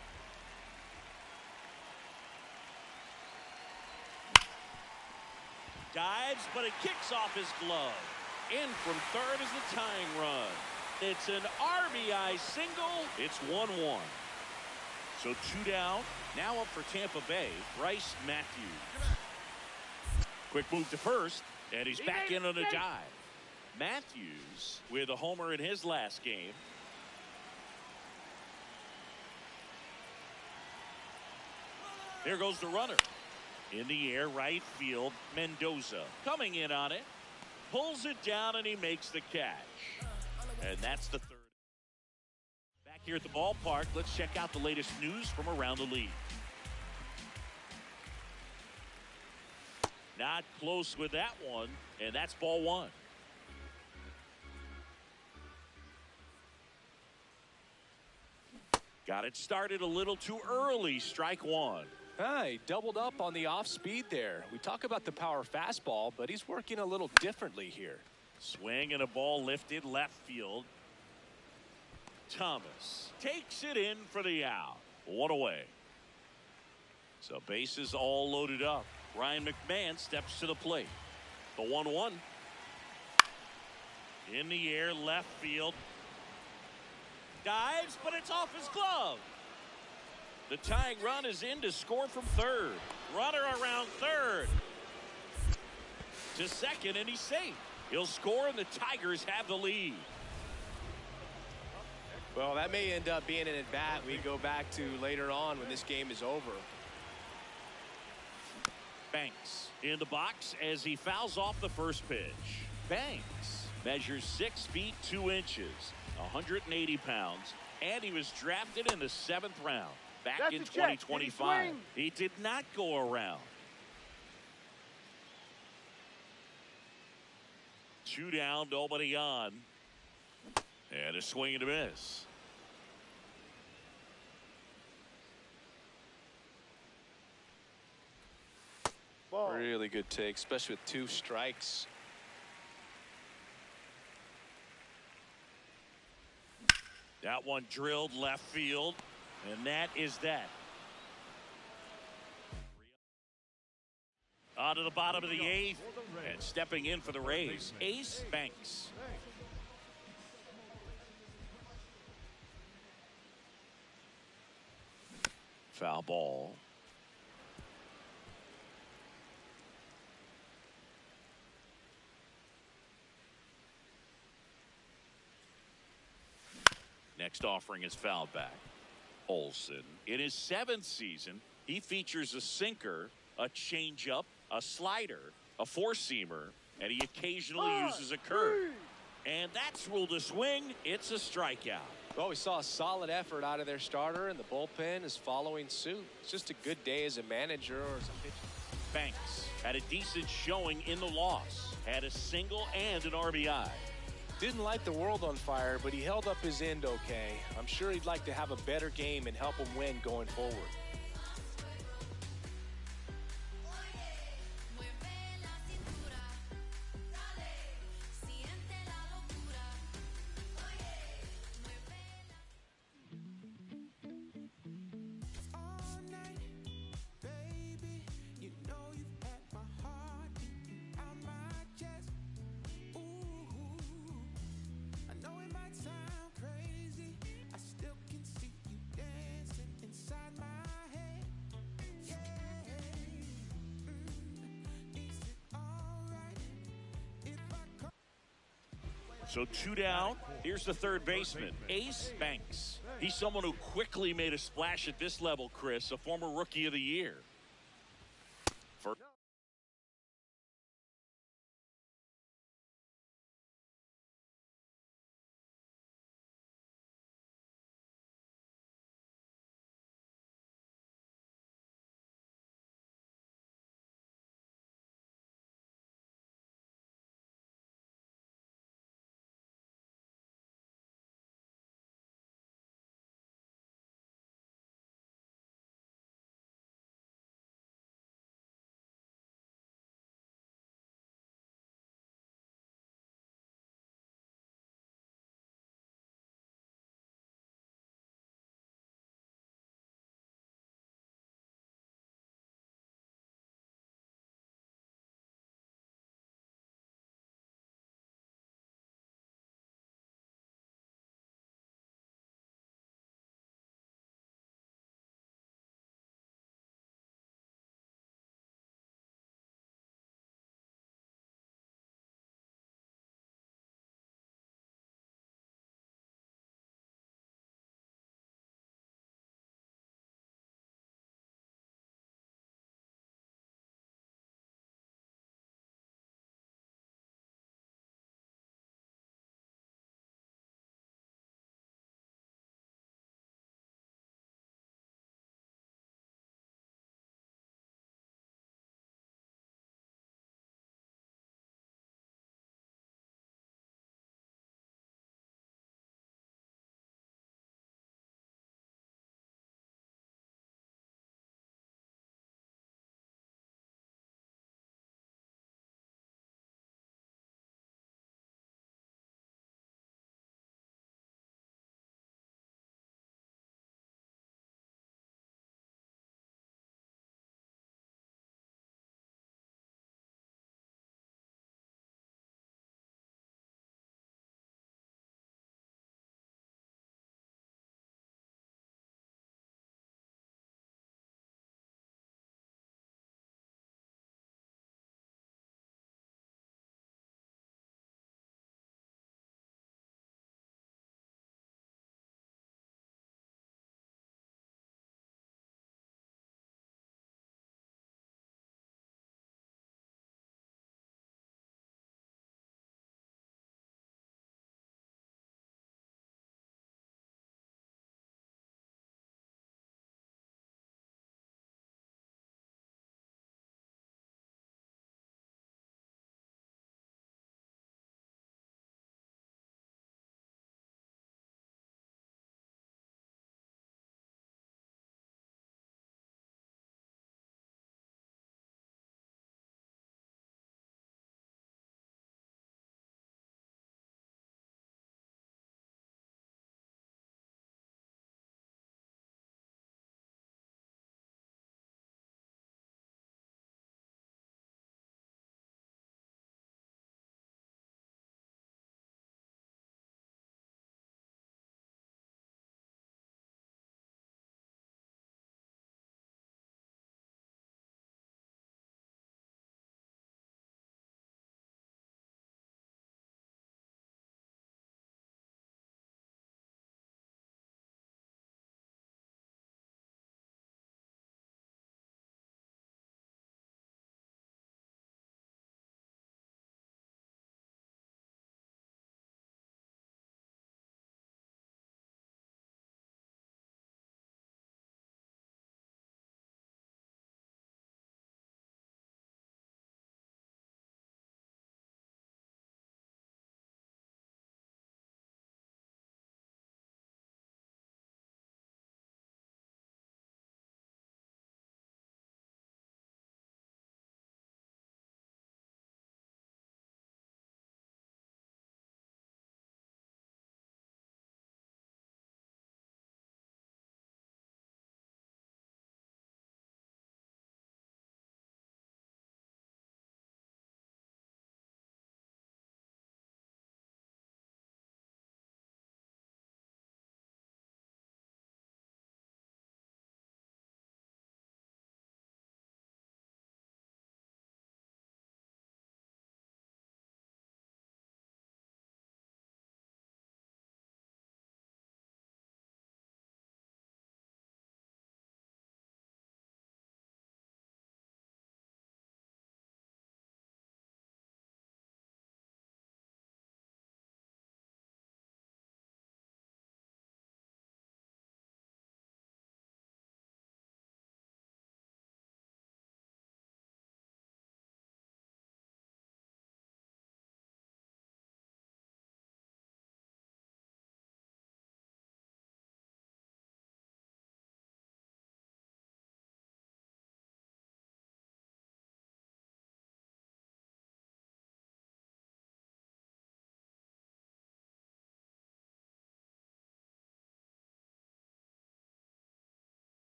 Dives, but it kicks off his glove. In from third is the tying run. It's an RBI single. It's 1-1. So 2 down. Now up for Tampa Bay, Bryce Matthews. Quick move to first, and he's back in on a dive. Matthews with a homer in his last game. There goes the runner. In the air, right field. Mendoza coming in on it. Pulls it down, and he makes the catch. And that's the third. Back here at the ballpark, let's check out the latest news from around the league. Not close with that one, and that's ball one. Got it started a little too early. Strike one. He doubled up on the off speed there. We talk about the power fastball, but he's working a little differently here. Swing and a ball lifted left field. Thomas takes it in for the out. One away. So bases all loaded up. Ryan McMahon steps to the plate. The 1-1. In the air, left field. Dives, but it's off his glove. The tying run is in to score from third. Runner around third. To second, and he's safe. He'll score, and the Tigers have the lead. Well, that may end up being an at-bat we go back to later on when this game is over. Banks in the box as he fouls off the first pitch. Banks measures 6 feet 2 inches, 180 pounds, and he was drafted in the 7th round back in 2025. He did not go around. 2 down, nobody on, and a swing and a miss. Ball. Really good take, especially with 2 strikes. That one drilled left field, and that is that. On to the bottom of the 8th, and stepping in for the Rays, Ace Banks. Foul ball. Next offering is fouled back. Olsen, in his 7th season, he features a sinker, a changeup, a slider, a four-seamer, and he occasionally uses a curve. And that's ruled a swing. It's a strikeout. Well, we saw a solid effort out of their starter, and the bullpen is following suit. It's just a good day as a manager or as a pitcher. Banks had a decent showing in the loss. Had a single and an RBI. Didn't light the world on fire, but he held up his end okay. I'm sure he'd like to have a better game and help him win going forward. So 2 down. Here's the third baseman, Ace Banks. He's someone who quickly made a splash at this level, Chris, a former Rookie of the Year.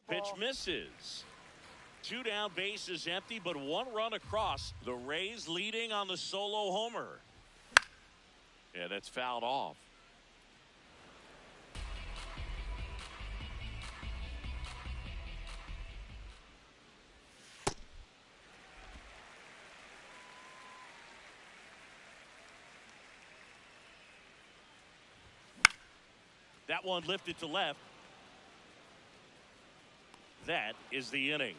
Pitch misses. 2 down, bases empty, but 1 run across. The Rays leading on the solo homer. Yeah, that's fouled off. That one lifted to left. That is the inning.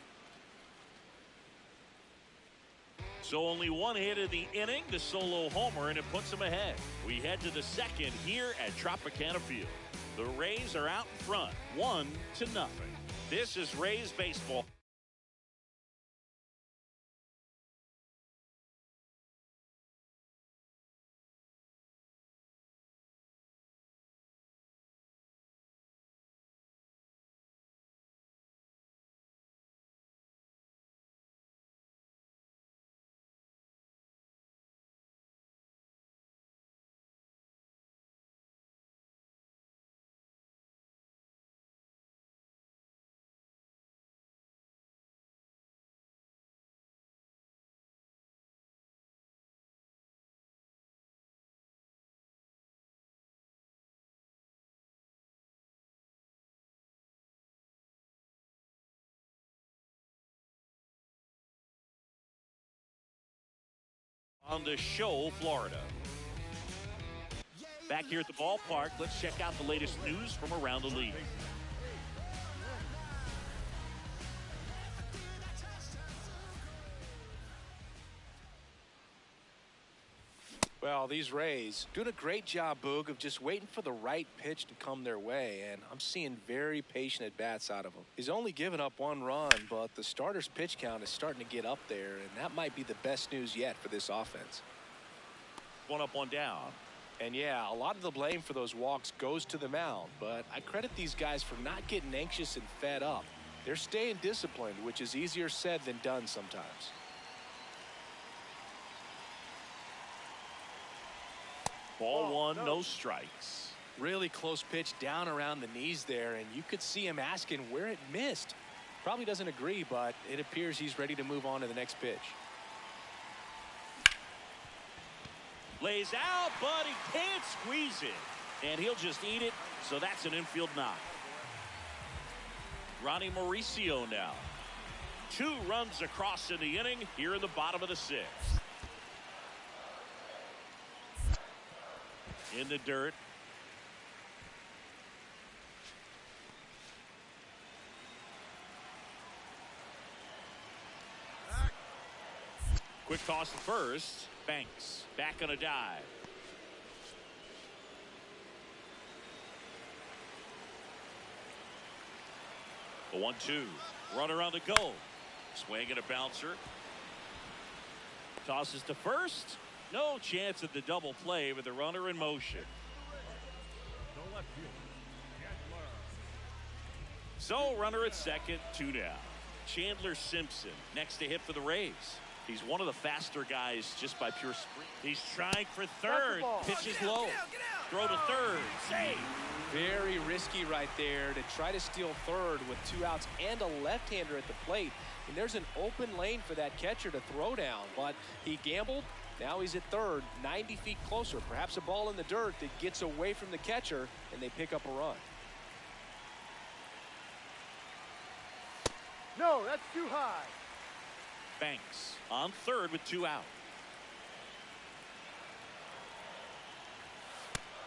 So only 1 hit in the inning, the solo homer, and it puts them ahead. We head to the second here at Tropicana Field. The Rays are out in front, 1-0. This is Rays baseball. On the show, Florida. Back here at the ballpark, let's check out the latest news from around the league. Well, these Rays doing a great job, Boog, of just waiting for the right pitch to come their way, and I'm seeing very patient at-bats out of him. He's only given up 1 run, but the starter's pitch count is starting to get up there, and that might be the best news yet for this offense. 1 up, 1 down. And yeah, a lot of the blame for those walks goes to the mound, but I credit these guys for not getting anxious and fed up. They're staying disciplined, which is easier said than done sometimes. Ball 1, no strikes. Really close pitch down around the knees there, and you could see him asking where it missed. Probably doesn't agree, but it appears he's ready to move on to the next pitch. Lays out, but he can't squeeze it. And he'll just eat it, so that's an infield knock. Ronnie Mauricio now. 2 runs across in the inning here in the bottom of the 6th. In the dirt. Quick toss to first. Banks back on a dive. A 1-2. Runner on the go. Swing and a bouncer. Tosses to first. No chance at the double play with the runner in motion. So runner at second, 2 down. Chandler Simpson next to hit for the Rays. He's one of the faster guys just by pure sprint. He's trying for third. Pitch is low. Throw to third. Save. Very risky right there to try to steal third with 2 outs and a left-hander at the plate. And there's an open lane for that catcher to throw down, but he gambled. Now he's at third, 90 feet closer. Perhaps a ball in the dirt that gets away from the catcher, and they pick up a run. No, that's too high. Banks on third with 2 out.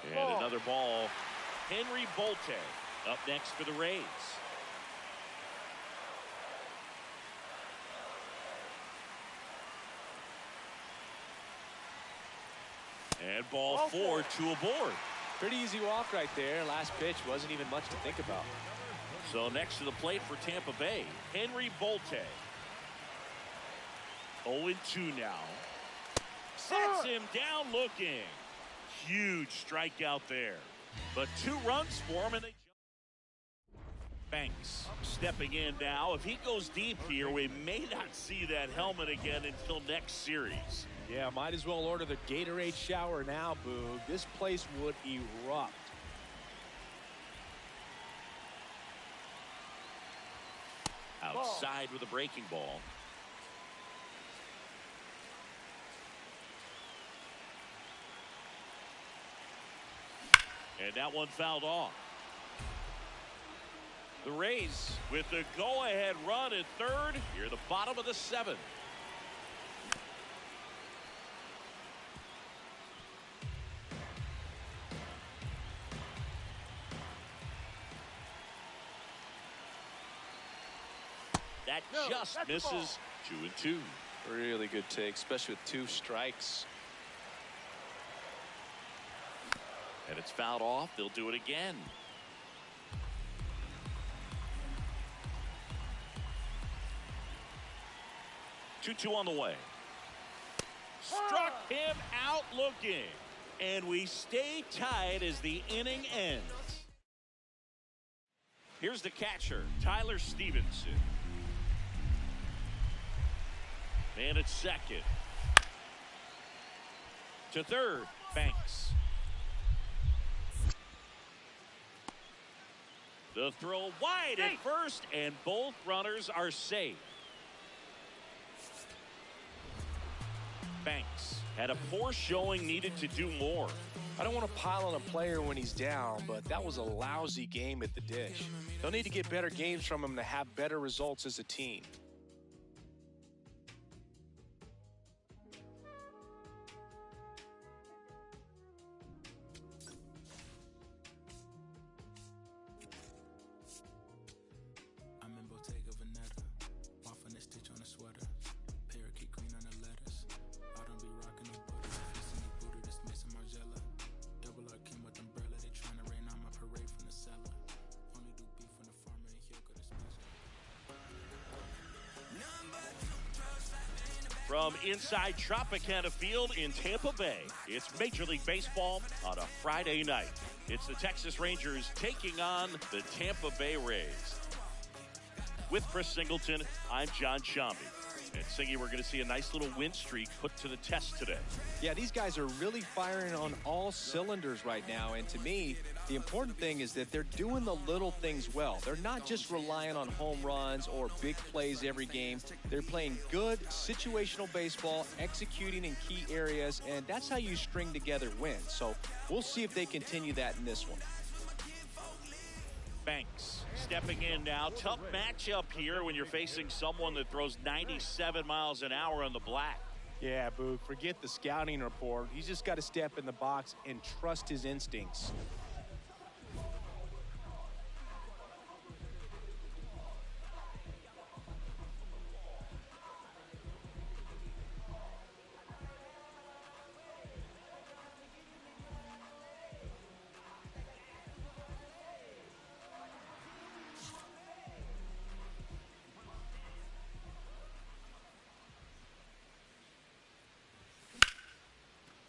And another ball. Henry Bolte up next for the Rays. And ball 4, 2 aboard. Pretty easy walk right there. Last pitch wasn't even much to think about. So next to the plate for Tampa Bay, Henry Bolte. 0-2 now. Sets him down looking. Huge strikeout there. But 2 runs for him, and they jump. Banks stepping in now. If he goes deep here, we may not see that helmet again until next series. Yeah, might as well order the Gatorade shower now, Boog. This place would erupt. Outside with a breaking ball. And that one fouled off. The Rays with the go-ahead run at third. Here at the bottom of the seventh. That just misses. 2-2. Really good take, especially with 2 strikes. And it's fouled off. They'll do it again. Two on the way. Struck him out looking. And we stay tied as the inning ends. Here's the catcher, Tyler Stevenson. Man at second. To third, Banks. The throw wide at first, and both runners are safe. Banks had a poor showing, needed to do more. I don't want to pile on a player when he's down, but that was a lousy game at the dish. They'll need to get better games from him to have better results as a team. From inside Tropicana Field in Tampa Bay, it's Major League Baseball on a Friday night. It's the Texas Rangers taking on the Tampa Bay Rays. With Chris Singleton, I'm John Shambi. And Singy, we're going to see a nice little win streak put to the test today. Yeah, these guys are really firing on all cylinders right now. And to me, the important thing is that they're doing the little things well. They're not just relying on home runs or big plays every game. They're playing good situational baseball, executing in key areas, and that's how you string together wins. So we'll see if they continue that in this one. Banks stepping in now. Tough matchup here when you're facing someone that throws 97 miles an hour on the black. Yeah, Boog, forget the scouting report. He's just got to step in the box and trust his instincts.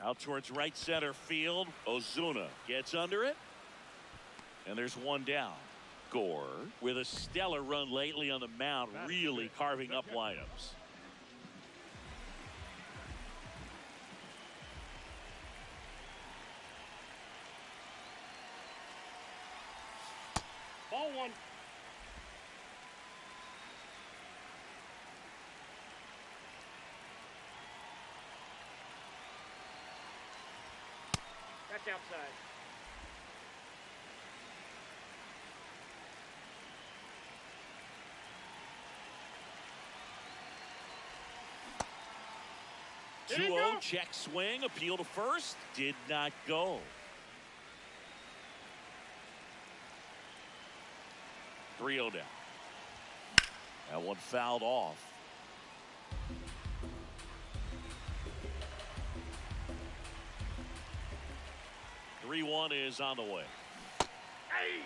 Out towards right center field. Ozuna gets under it. And there's one down. Gore with a stellar run lately on the mound, really carving up lineups. Ball 1. That's outside. Did it 2-0 go? check swing, appeal to first, did not go. 3-0 down. That one fouled off. Three-1 is on the way. Hey!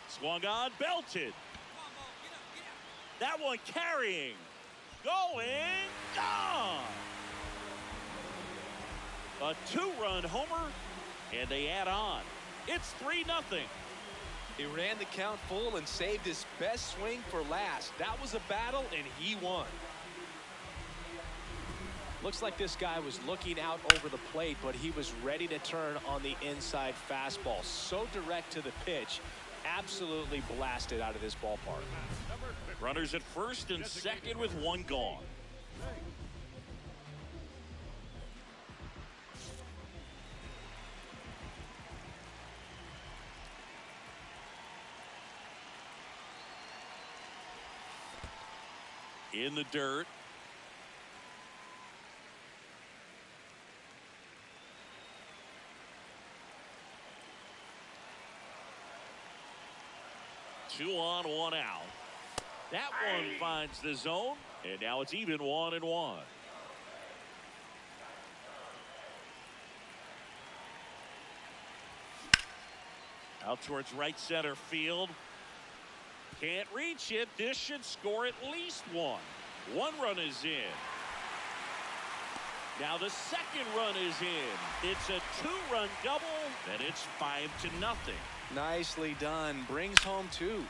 Swung on, belted. That one carrying. Going, gone. A 2-run homer, and they add on. It's 3-0. He ran the count full and saved his best swing for last. That was a battle, and he won. Looks like this guy was looking out over the plate, but he was ready to turn on the inside fastball. So direct to the pitch. Absolutely blasted out of this ballpark. Runners at first and second with one gone. In the dirt. Two on, one out. That one finds the zone, and now it's even 1-1. Out towards right center field. Can't reach it. This should score at least one. One run is in. Now the second run is in. It's a two-run double, and it's 5-0. Nicely done. Brings home two.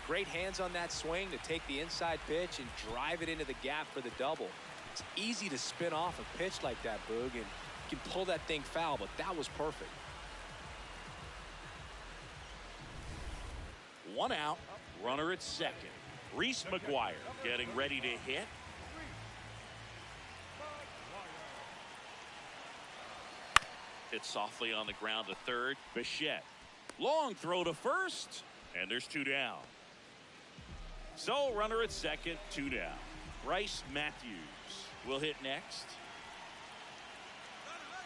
Great hands on that swing to take the inside pitch and drive it into the gap for the double. It's easy to spin off a pitch like that, Boog, and you can pull that thing foul, but that was perfect. One out. Runner at second. Reese McGuire getting ready to hit. Hit softly on the ground to third. Bichette. Long throw to first. And there's two down. So runner at second, two down. Bryce Matthews will hit next.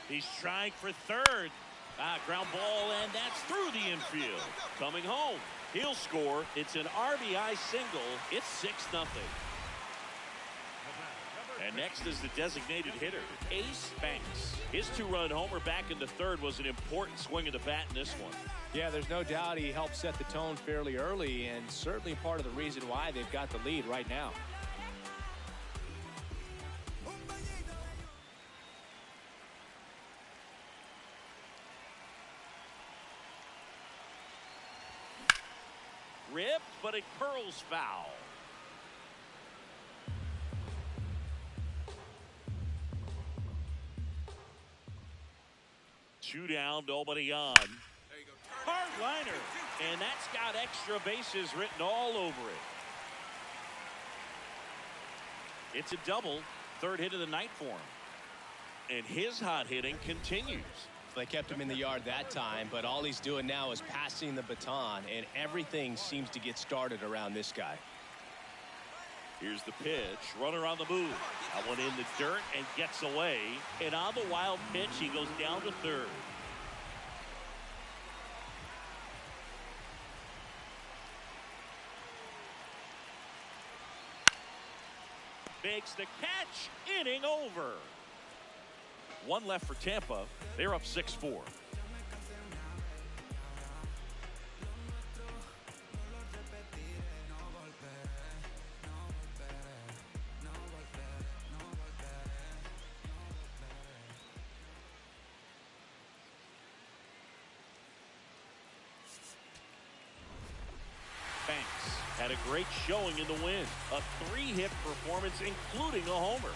He's trying for third. Ground ball, and that's through the infield. Coming home. He'll score. It's an RBI single. It's 6-0. And next is the designated hitter, Ace Banks. His two-run homer back in the third was an important swing of the bat in this one. Yeah, there's no doubt he helped set the tone fairly early, and certainly part of the reason why they've got the lead right now. Ripped, but it curls foul. Two down, nobody on. Hard liner, and that's got extra bases written all over it. It's a double, third hit of the night for him. And his hot hitting continues. They kept him in the yard that time, but all he's doing now is passing the baton, and everything seems to get started around this guy. Here's the pitch. Runner on the move. That one in the dirt and gets away. And on the wild pitch, he goes down to third. Makes the catch. Inning over. One left for Tampa. They're up 6-4. Banks had a great showing in the win. A three-hit performance, including a homer.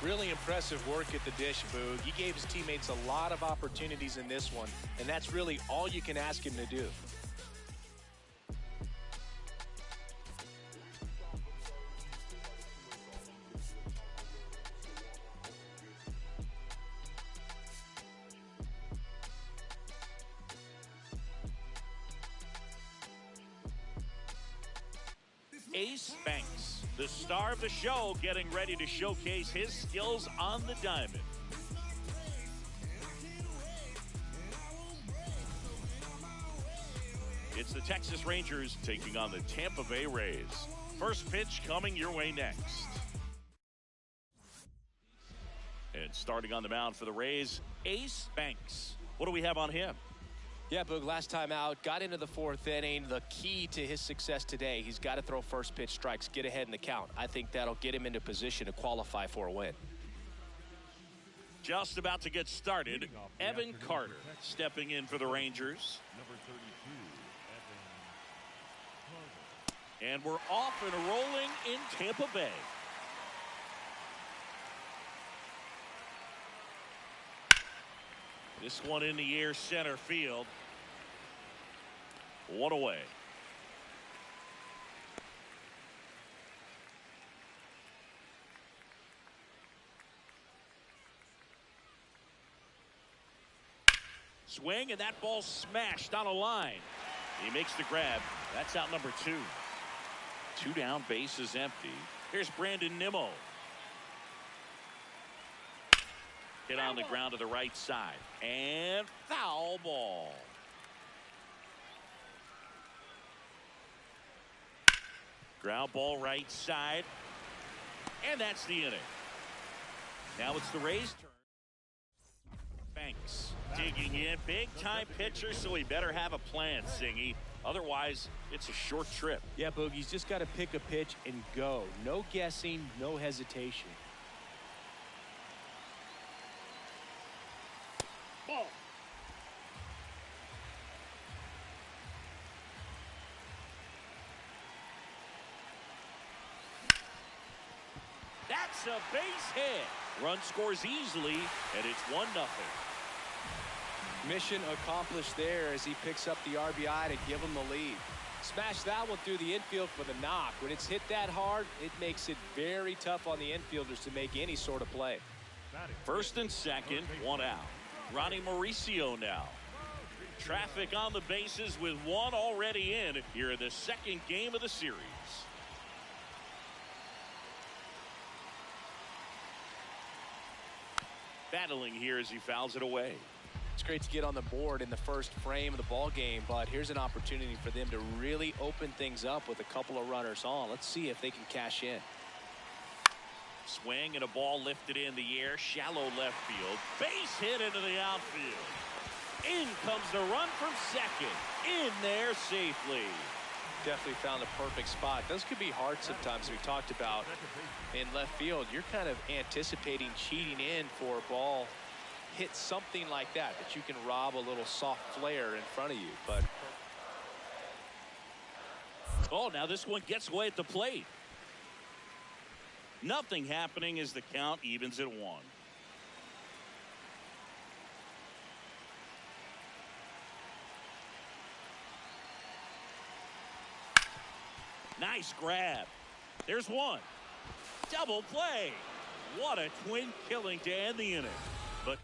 Really impressive work at the dish, Boog. He gave his teammates a lot of opportunities in this one, and that's really all you can ask him to do. Ace Banks, the star of the show, getting ready to showcase his skills on the diamond. It's the Texas Rangers taking on the Tampa Bay Rays. First pitch coming your way next. And starting on the mound for the Rays, Ace Banks. What do we have on him? Yeah, Boog, last time out, got into the fourth inning. The key to his success today, he's got to throw first pitch strikes, get ahead in the count. I think that'll get him into position to qualify for a win. Just about to get started, Evan Carter stepping in for the Rangers. Number 32, And we're off and rolling in Tampa Bay. This one in the air, center field. One away. Swing, and that ball smashed on a line. He makes the grab. That's out number 2. 2 down, base is empty. Here's Brandon Nimmo. Hit on the ground to the right side. And foul ball. Ground ball right side. And that's the inning. Now it's the Rays' turn. Banks digging in. Big time pitcher, so he better have a plan, Singy. Otherwise, it's a short trip. Yeah, Boogie's just got to pick a pitch and go. No guessing, no hesitation. Ball. That's a base hit. Run scores easily, and it's 1-0. Mission accomplished there as he picks up the RBI to give him the lead. Smash that one through the infield for the knock. When it's hit that hard, it makes it very tough on the infielders to make any sort of play. First and second, 1 out. Ronnie Mauricio now. Traffic on the bases with 1 already in here in the second game of the series. Battling here as he fouls it away. It's great to get on the board in the first frame of the ball game, but here's an opportunity for them to really open things up with a couple of runners on. Let's see if they can cash in. Swing and a ball lifted in the air, shallow left field. Base hit into the outfield. In comes the run from second. In there safely. Definitely found the perfect spot. Those could be hard sometimes. We talked about in left field. You're kind of anticipating cheating in for a ball. Hit something like that you can rob a little soft flare in front of you. But oh, now this one gets away at the plate. Nothing happening as the count evens at 1. Nice grab. There's 1. Double play. What a twin killing to end the inning. But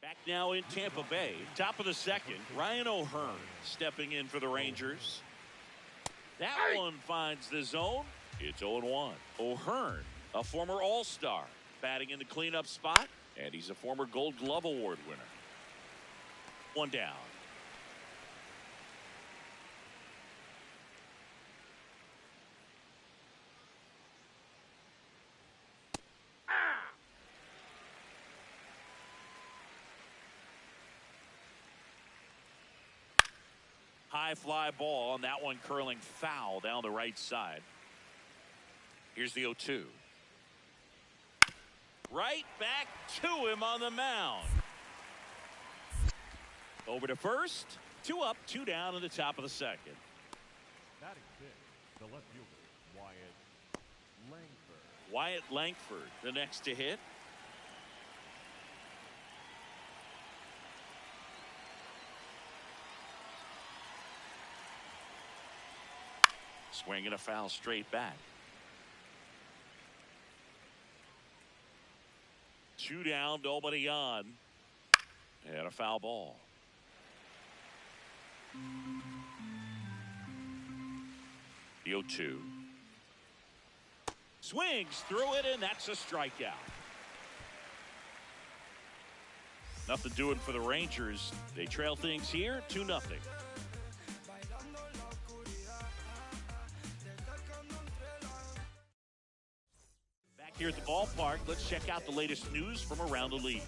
back now in Tampa Bay, top of the second, Ryan O'Hearn stepping in for the Rangers. That one finds the zone. It's 0-1. O'Hearn, a former All-Star, batting in the cleanup spot, and he's a former Gold Glove Award winner. 1 down. High fly ball, and that one curling foul down the right side. Here's the 0-2. Right back to him on the mound. Over to first. 2 up, 2 down in the top of the second. Batting fifth, the left fielder, Wyatt Langford. Wyatt Langford, the next to hit. Swing and a foul straight back. 2 down, nobody on. And a foul ball. The 0-2. Swings through it, and that's a strikeout. Nothing doing for the Rangers. They trail things here 2-0. Here at the ballpark, let's check out the latest news from around the league.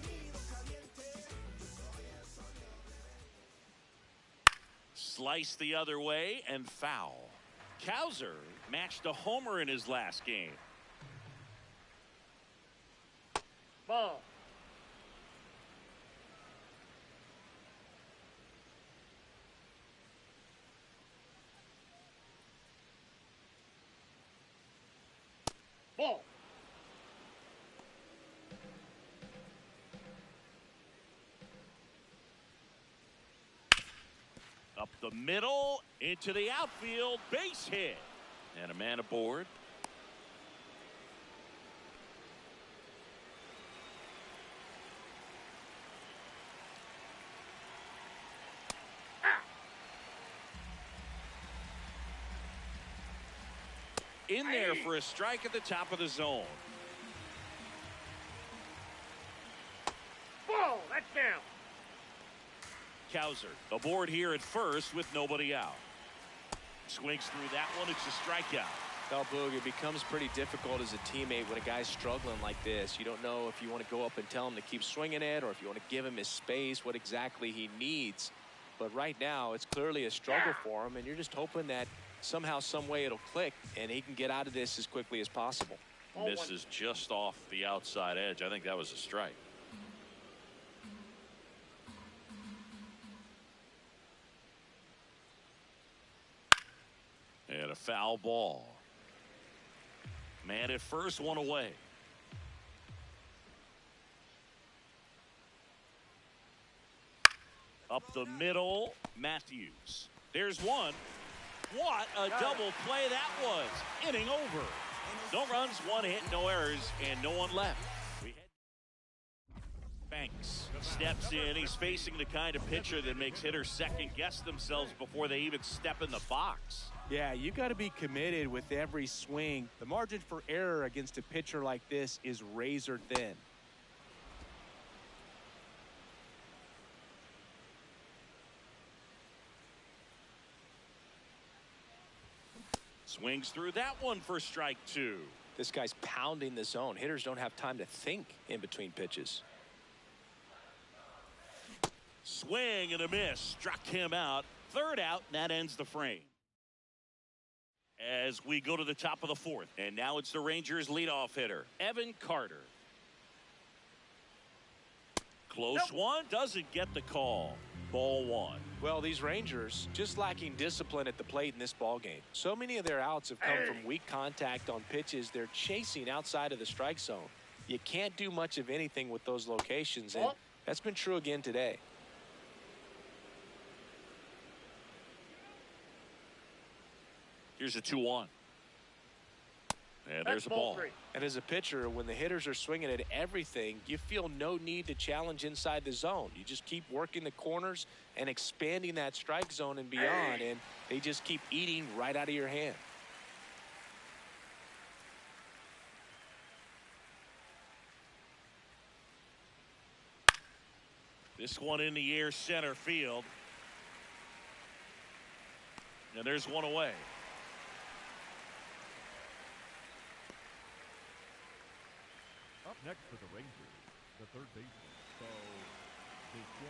Slice the other way and foul. Cowser matched a homer in his last game. Ball. Ball. Up the middle, into the outfield, base hit. And a man aboard. In there for a strike at the top of the zone. Ball, that's down. Kowser aboard here at first with nobody out. Swings through that one. It's a strikeout. Well, Boog, it becomes pretty difficult as a teammate when a guy's struggling like this. You don't know if you want to go up and tell him to keep swinging it or if you want to give him his space, what exactly he needs. But right now, it's clearly a struggle for him, and you're just hoping that somehow, some way it'll click, and he can get out of this as quickly as possible. Misses just off the outside edge. I think that was a strike. And a foul ball. Man at first, one away. Up the middle, Matthews. There's one. What a double play that was. Inning over. No runs, one hit, no errors, and no one left. Banks steps in. He's facing the kind of pitcher that makes hitters second guess themselves before they even step in the box. Yeah, you got to be committed with every swing. The margin for error against a pitcher like this is razor thin. Swings through that one for strike two. This guy's pounding the zone. Hitters don't have time to think in between pitches. Swing and a miss. Struck him out. Third out, and that ends the frame. As we go to the top of the fourth, and now it's the Rangers leadoff hitter, Evan Carter. Close one, doesn't get the call. Ball one. Well, these Rangers just lacking discipline at the plate in this ball game. So many of their outs have come from weak contact on pitches they're chasing outside of the strike zone. You can't do much of anything with those locations, and that's been true again today. Here's a 2-1. And there's a ball. And as a pitcher, when the hitters are swinging at everything, you feel no need to challenge inside the zone. You just keep working the corners and expanding that strike zone and beyond, and they just keep eating right out of your hand. This one in the air, center field. And there's one away. Up next for the Rangers, the third baseman, The Show.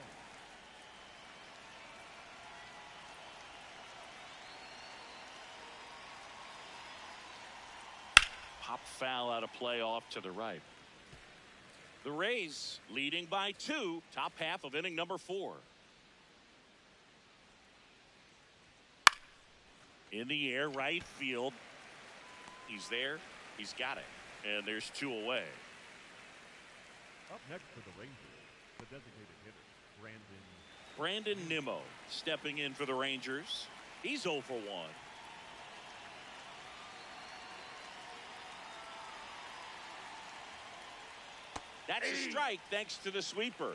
Pop foul out of play off to the right. The Rays leading by 2, top half of inning number 4. In the air, right field. He's there. He's got it. And there's 2 away. Up next for the Rangers, the designated hitter, Brandon Nimmo stepping in for the Rangers. He's 0 for 1. That's a strike thanks to the sweeper.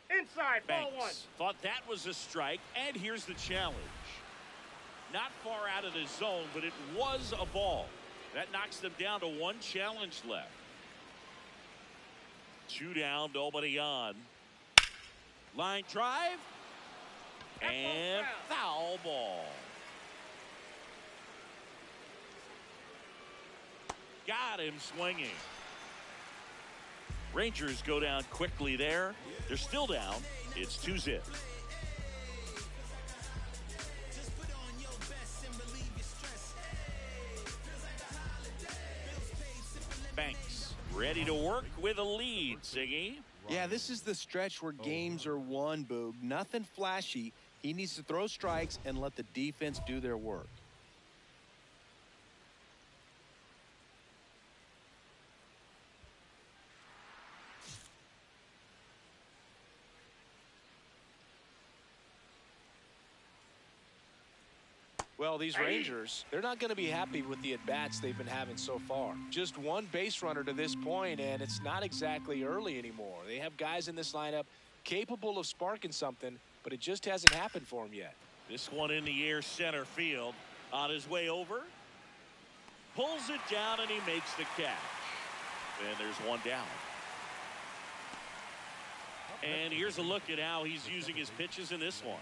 Inside, ball one. Banks thought that was a strike, and here's the challenge. Not far out of the zone, but it was a ball. That knocks them down to 1 challenge left. 2 down, nobody on. Line drive. And foul ball. Got him swinging. Rangers go down quickly there. They're still down. It's 2-0. Banks ready to work with a lead, Siggy. Yeah, this is the stretch where games are won, Boog. Nothing flashy. He needs to throw strikes and let the defense do their work. Well, these Rangers, they're not going to be happy with the at-bats they've been having so far. Just one base runner to this point, and it's not exactly early anymore. They have guys in this lineup capable of sparking something, but it just hasn't happened for them yet. This one in the air, center field. On his way over. Pulls it down, and he makes the catch. And there's one down. And here's a look at how he's using his pitches in this one.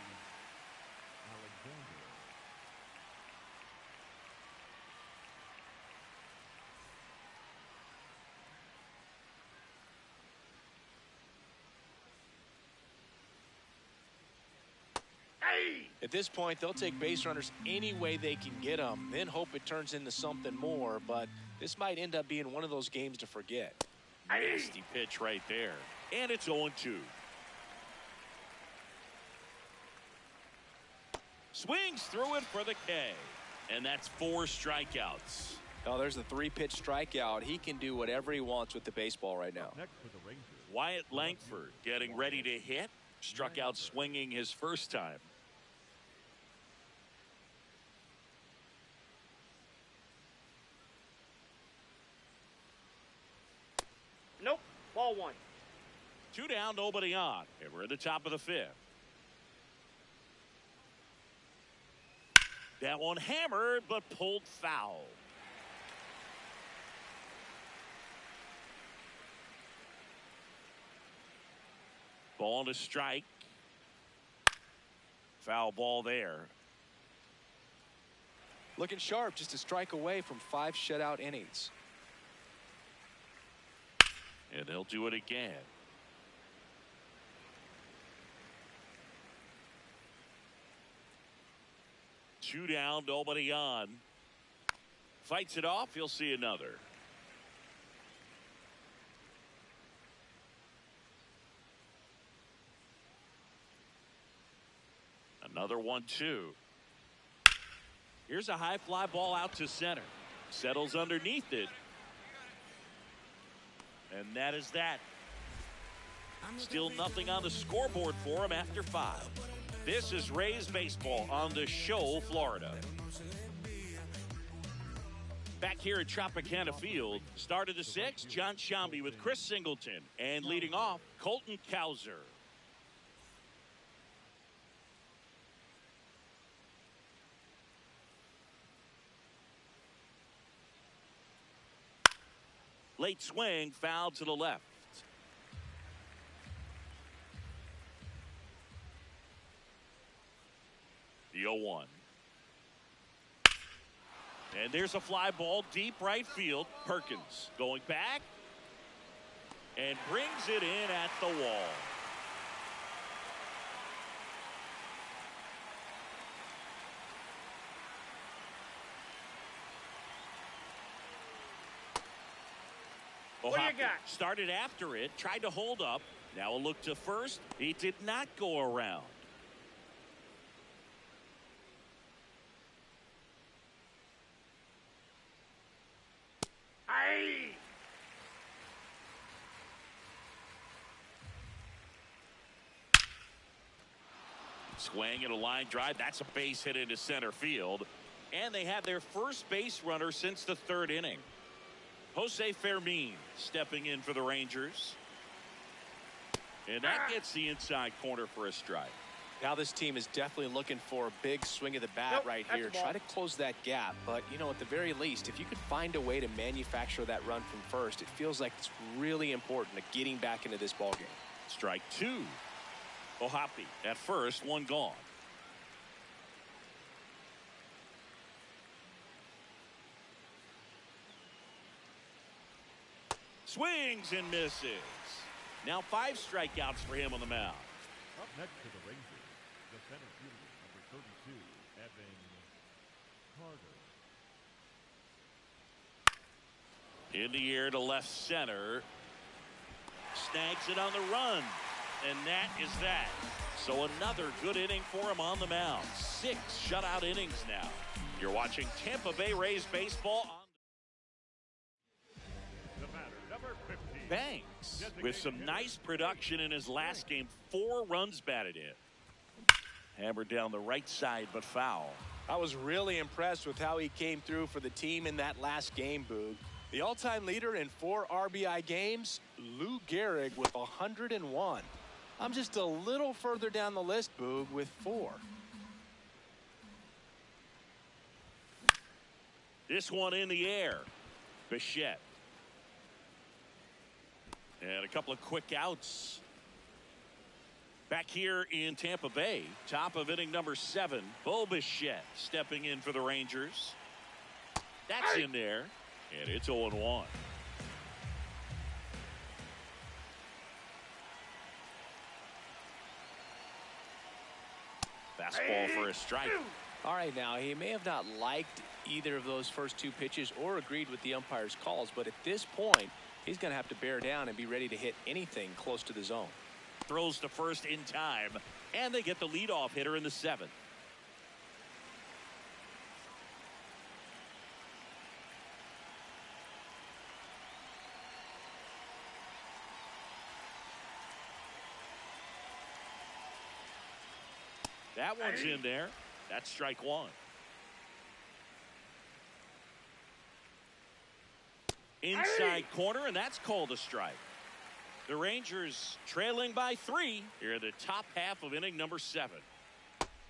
At this point, they'll take base runners any way they can get them, then hope it turns into something more. But this might end up being one of those games to forget. Nasty pitch right there. And it's 0-2. Swings through it for the K. And that's 4 strikeouts. Oh, there's the 3-pitch strikeout. He can do whatever he wants with the baseball right now. Wyatt Langford getting ready to hit. Struck out swinging his first time. Nope. Ball 1. 2 down, nobody on. And we're at the top of the 5th. That one hammered, but pulled foul. Ball to strike. Foul ball there. Looking sharp, just a strike away from 5 shutout innings. And he'll do it again. Two down, nobody on. Fights it off, he'll see another. Another 1-2. Here's a high fly ball out to center. Settles underneath it. And that is that. Still nothing on the scoreboard for him after 5. This is Rays baseball on the Show, Florida. Back here at Tropicana Field, start of the 6th, John Shambi with Chris Singleton. And leading off, Colton Cowser. Late swing, foul to the left. The 0-1. And there's a fly ball deep right field. Perkins going back and brings it in at the wall. What do you got? Started after it, tried to hold up. Now a look to first. He did not go around. Aye. Swing and a line drive. That's a base hit into center field. And they have their first base runner since the 3rd inning. Jose Fermin stepping in for the Rangers. And that gets the inside corner for a strike. Now this team is definitely looking for a big swing of the bat Nope, right that's here. a ball. Try to close that gap. But, you know, at the very least, if you could find a way to manufacture that run from first, it feels like it's really important to getting back into this ball game. Strike 2. Ohapi at first, 1 gone. Swings and misses. Now 5 strikeouts for him on the mound. Up next to the Rangers, the center fielder, number 32, Evan Carter. In the air to left center. Snags it on the run. And that is that. So another good inning for him on the mound. 6 shutout innings now. You're watching Tampa Bay Rays baseball on The batter, number 15. Banks with some nice production in his last game. 4 runs batted in. Hammered down the right side, but foul. I was really impressed with how he came through for the team in that last game, Boog. The all-time leader in 4 RBI games, Lou Gehrig with 101. I'm just a little further down the list, Boog, with 4. This one in the air. Bichette. And a couple of quick outs. Back here in Tampa Bay, top of inning number 7, Bo Bichette stepping in for the Rangers. That's in there, and it's 0-1. Fastball for a strike. All right, now, he may have not liked either of those first 2 pitches or agreed with the umpire's calls, but at this point, he's going to have to bear down and be ready to hit anything close to the zone. Throws to first in time, and they get the leadoff hitter in the 7th. That one's in there. That's strike 1. Inside corner, and that's called a strike. The Rangers trailing by 3 here in the top half of inning number 7.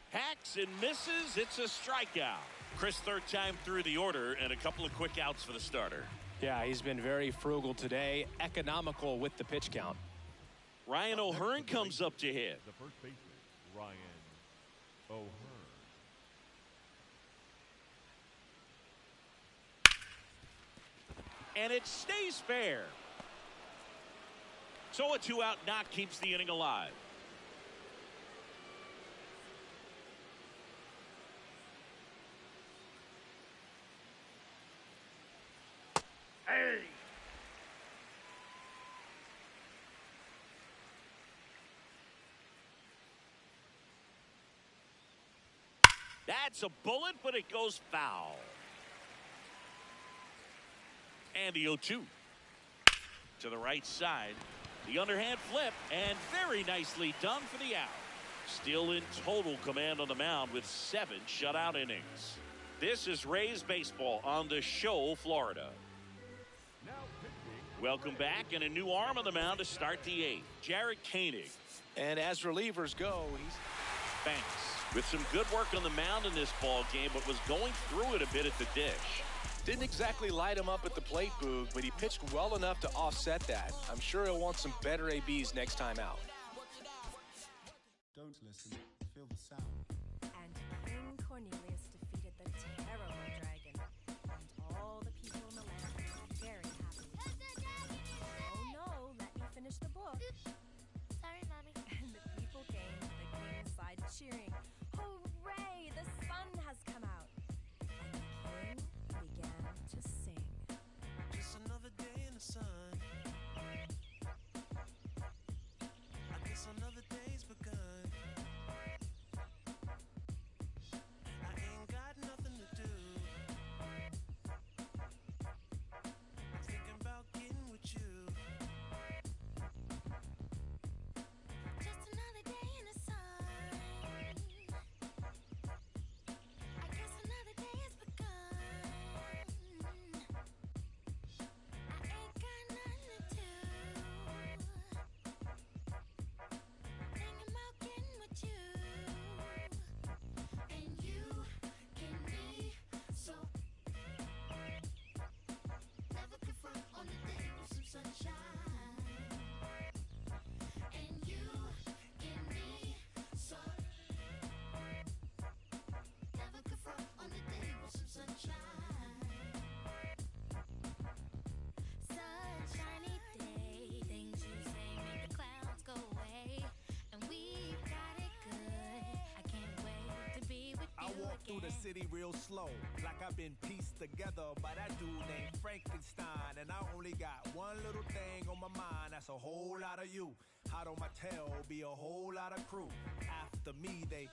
Hacks and misses. It's a strikeout. Chris, third time through the order, and a couple of quick outs for the starter. Yeah, he's been very frugal today, economical with the pitch count. Ryan O'Hearn comes up to hit. The first baseman, Ryan O'Hearn. And it stays fair. So a 2-out knock keeps the inning alive. Hey! That's a bullet, but it goes foul. And the 0-2. To the right side. The underhand flip, and very nicely done for the out. Still in total command on the mound with 7 shutout innings. This is Rays baseball on the show, Florida. Welcome back, and a new arm on the mound to start the 8th. Jared Koenig. And as relievers go, he's Banks with some good work on the mound in this ball game, but was going through it a bit at the dish. didn't exactly light him up at the plate, Boog, but he pitched well enough to offset that. I'm sure he'll want some better ABs next time out. Don't listen, feel the sound. And King Cornelius defeated the terrible dragon, and all the people in the land were very happy. Oh no, let me finish the book. Sorry, Mommy. And the people came to the king's side cheering, "Hooray, the sun has come out." And the king began to sing. Just another day in the sun. I guess another day's begun. I ain't got nothing to do. I'm thinking about getting with you. Just another day in the sun. I guess another day has begun. I ain't got nothing to do. Thinking about getting with you. And you can be so. Never confront on the day with some sunshine. And you can be so. Never confront on the day with some sunshine. Sunshiny day, things you say make the clouds go away, and we got it good. I can't wait to be with you I walk through the again. city real slow, like I've been pieced together by that dude named Frankenstein. And I only got one little thing on my mind, that's a whole lot of you. Hot on my tail, be a whole lot of crew. After me, they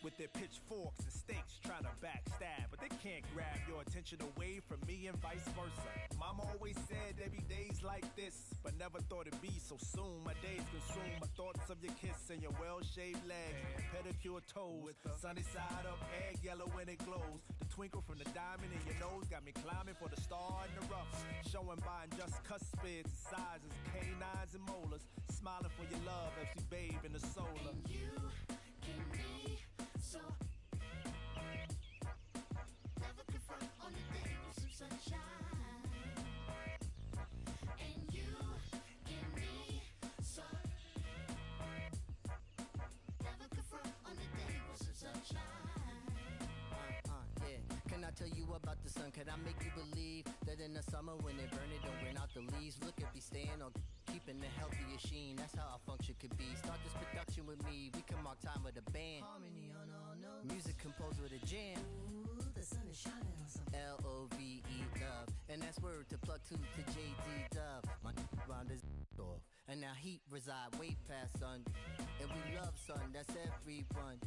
with their pitchforks and stakes trying to backstab, but they can't grab your attention away from me and vice versa. Mama always said there'd be days like this, but never thought it'd be so soon. My days consume my thoughts of your kiss and your well-shaved legs, pedicure toes, sunny side up, egg yellow when it glows. The twinkle from the diamond in your nose got me climbing for the star in the rough, showing by just cuspids and sizes, canines and molars, smiling for your love as we bathe in the solar. And you can be so never confront on the day with some sunshine. And you can be so never confront on the day with some sunshine. Yeah. Can I tell you about the sun? Can I make you believe that in the summer when they burn it, don't burn out the leaves? Look at me staying on keeping the healthiest sheen. That's how our function could be. Start this production with me. We can mark time with a band. Harmony on all notes. Music composed with a jam. Ooh, the sun is shining on some L-O-V-E, love. And that's word to plug to J.D. Dub. My round is off. And now heat reside way past sun. And we love sun, that's everyone.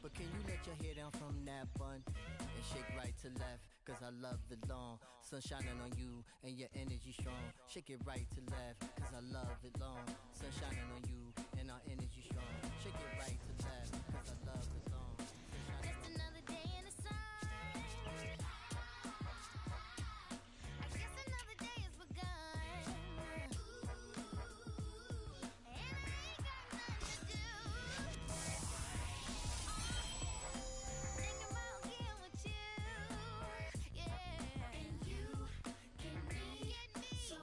But can you let your hair down from that bun and shake right to left? Cause I love the long sun shining on you and your energy strong. Shake it right to left, cause I love it long. Sun shining on you and our energy strong. Shake it right to left, cause I love it long. Just another day in the sun. I guess another day has begun. And I ain't got nothing to do. Thinking about getting with you. Yeah. And you can be so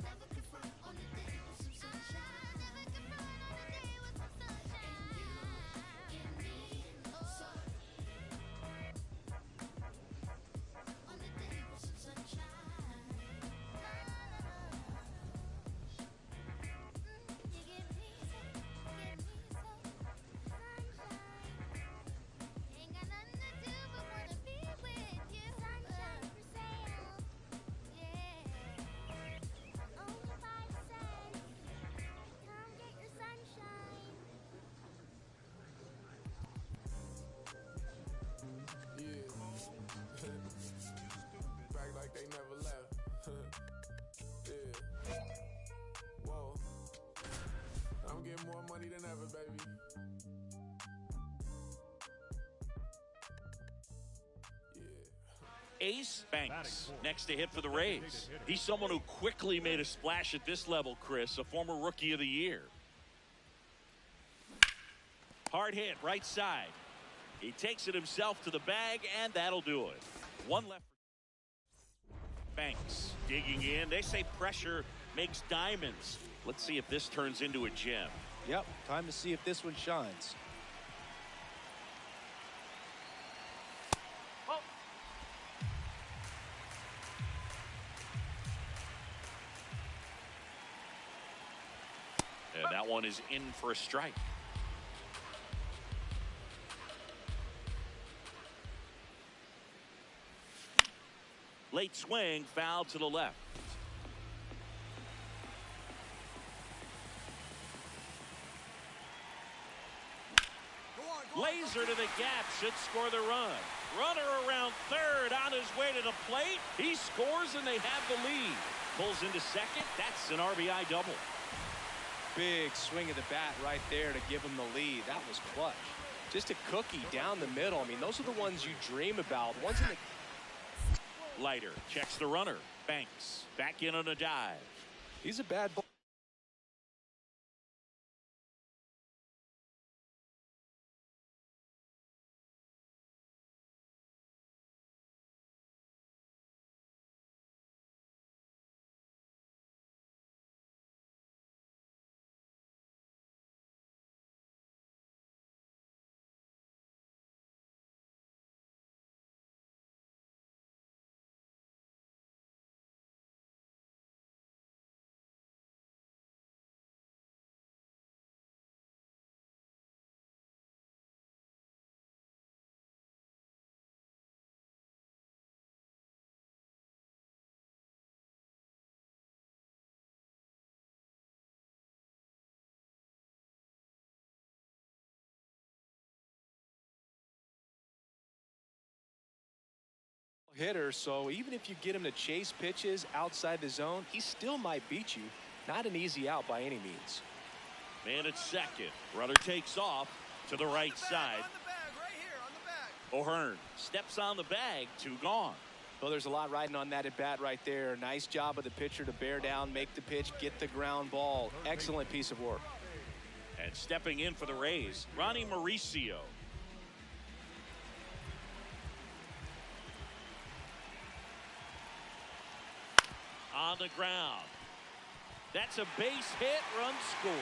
never confront on the day with some sunshine. Never confront on the day with some sunshine. And you can be so on the day with some sunshine. You get me so sunshine. Ain't got nothing to do but wanna be with you. Sunshine for sale. Yeah. Only 5 cents. Come get your sunshine. Back like they never left. Yeah. Whoa. I'm getting more money than ever, baby. Ace Banks next to hit for the Rays. He's someone who quickly made a splash at this level, Chris, a former Rookie of the Year. Hard hit, right side. He takes it himself to the bag, and that'll do it. One left. Banks digging in. They say pressure makes diamonds. Let's see if this turns into a gem. Yep, time to see if this one shines. And that one is in for a strike. Late swing, foul to the left. Laser to the gap, should score the run. Runner around third, on his way to the plate. He scores and they have the lead. Pulls into second. That's an RBI double. Big swing of the bat right there to give him the lead. That was clutch. Just a cookie down the middle. I mean, those are the ones you dream about. The ones in the Leiter checks the runner. Banks back in on a dive. He's a bad ball. hitter, so even if you get him to chase pitches outside the zone, he still might beat you. Not an easy out by any means. Man at second. Runner takes off to the right side. O'Hearn steps on the bag. 2 gone. Well, there's a lot riding on that at bat right there. Nice job of the pitcher to bear down, make the pitch, get the ground ball. Excellent piece of work. And stepping in for the Rays, Ronnie Mauricio. On the ground. That's a base hit. Run scores.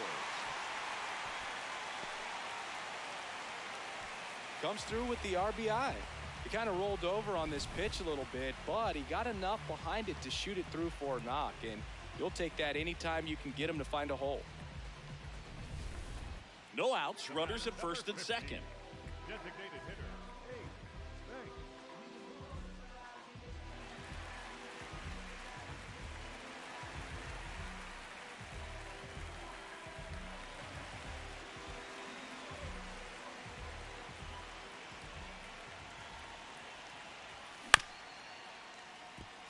Comes through with the RBI. He kind of rolled over on this pitch a little bit, but he got enough behind it to shoot it through for a knock, and you'll take that anytime you can get him to find a hole. No outs, runners at first and second. Designated hitter, Banks.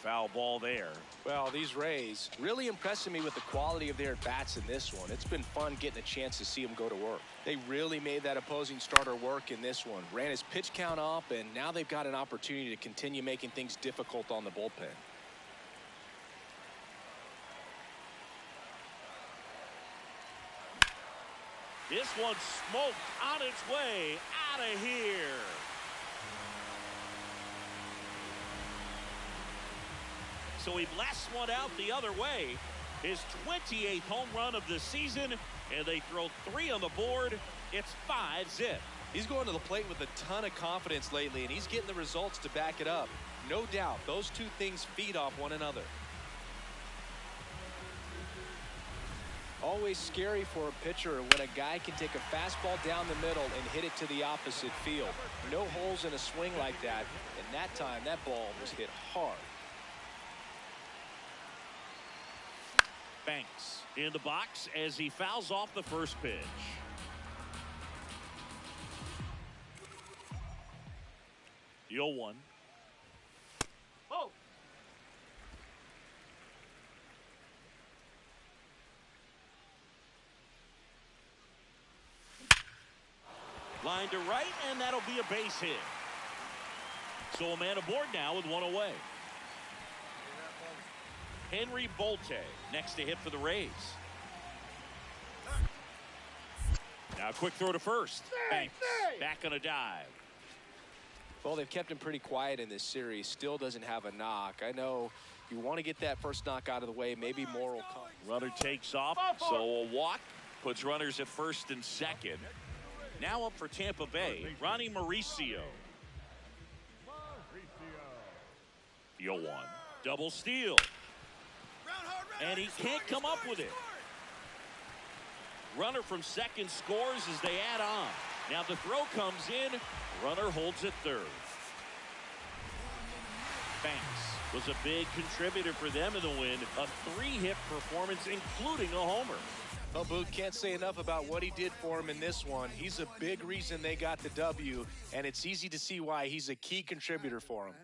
Foul ball there. Well, these Rays really impressing me with the quality of their bats in this one. It's been fun getting a chance to see them go to work. They really made that opposing starter work in this one. Ran his pitch count up, and now they've got an opportunity to continue making things difficult on the bullpen. This one's smoked on its way out of here. So he blasts one out the other way. His 28th home run of the season, and they throw 3 on the board. It's 5-zip. He's going to the plate with a ton of confidence lately, and he's getting the results to back it up. No doubt, those two things feed off one another. Always scary for a pitcher when a guy can take a fastball down the middle and hit it to the opposite field. No holes in a swing like that, and that time that ball was hit hard. Banks in the box as he fouls off the first pitch. The 0-1. Oh! Line to right, and that'll be a base hit. So a man aboard now with 1 away. Henry Bolte next to hit for the Rays. Now a quick throw to first. Banks back on a dive. Well, they've kept him pretty quiet in this series. Still doesn't have a knock. I know you want to get that first knock out of the way. Maybe more will come. Runner takes off, so a walk puts runners at first and second. Now up for Tampa Bay, Ronnie Mauricio. The 0-1. Double steal. And he can't come up with it. Runner from second scores as they add on. Now the throw comes in. Runner holds at third. Banks was a big contributor for them in the win. A 3-hit performance, including a homer. Well, Boog can't say enough about what he did for him in this one. He's a big reason they got the W, and it's easy to see why he's a key contributor for him.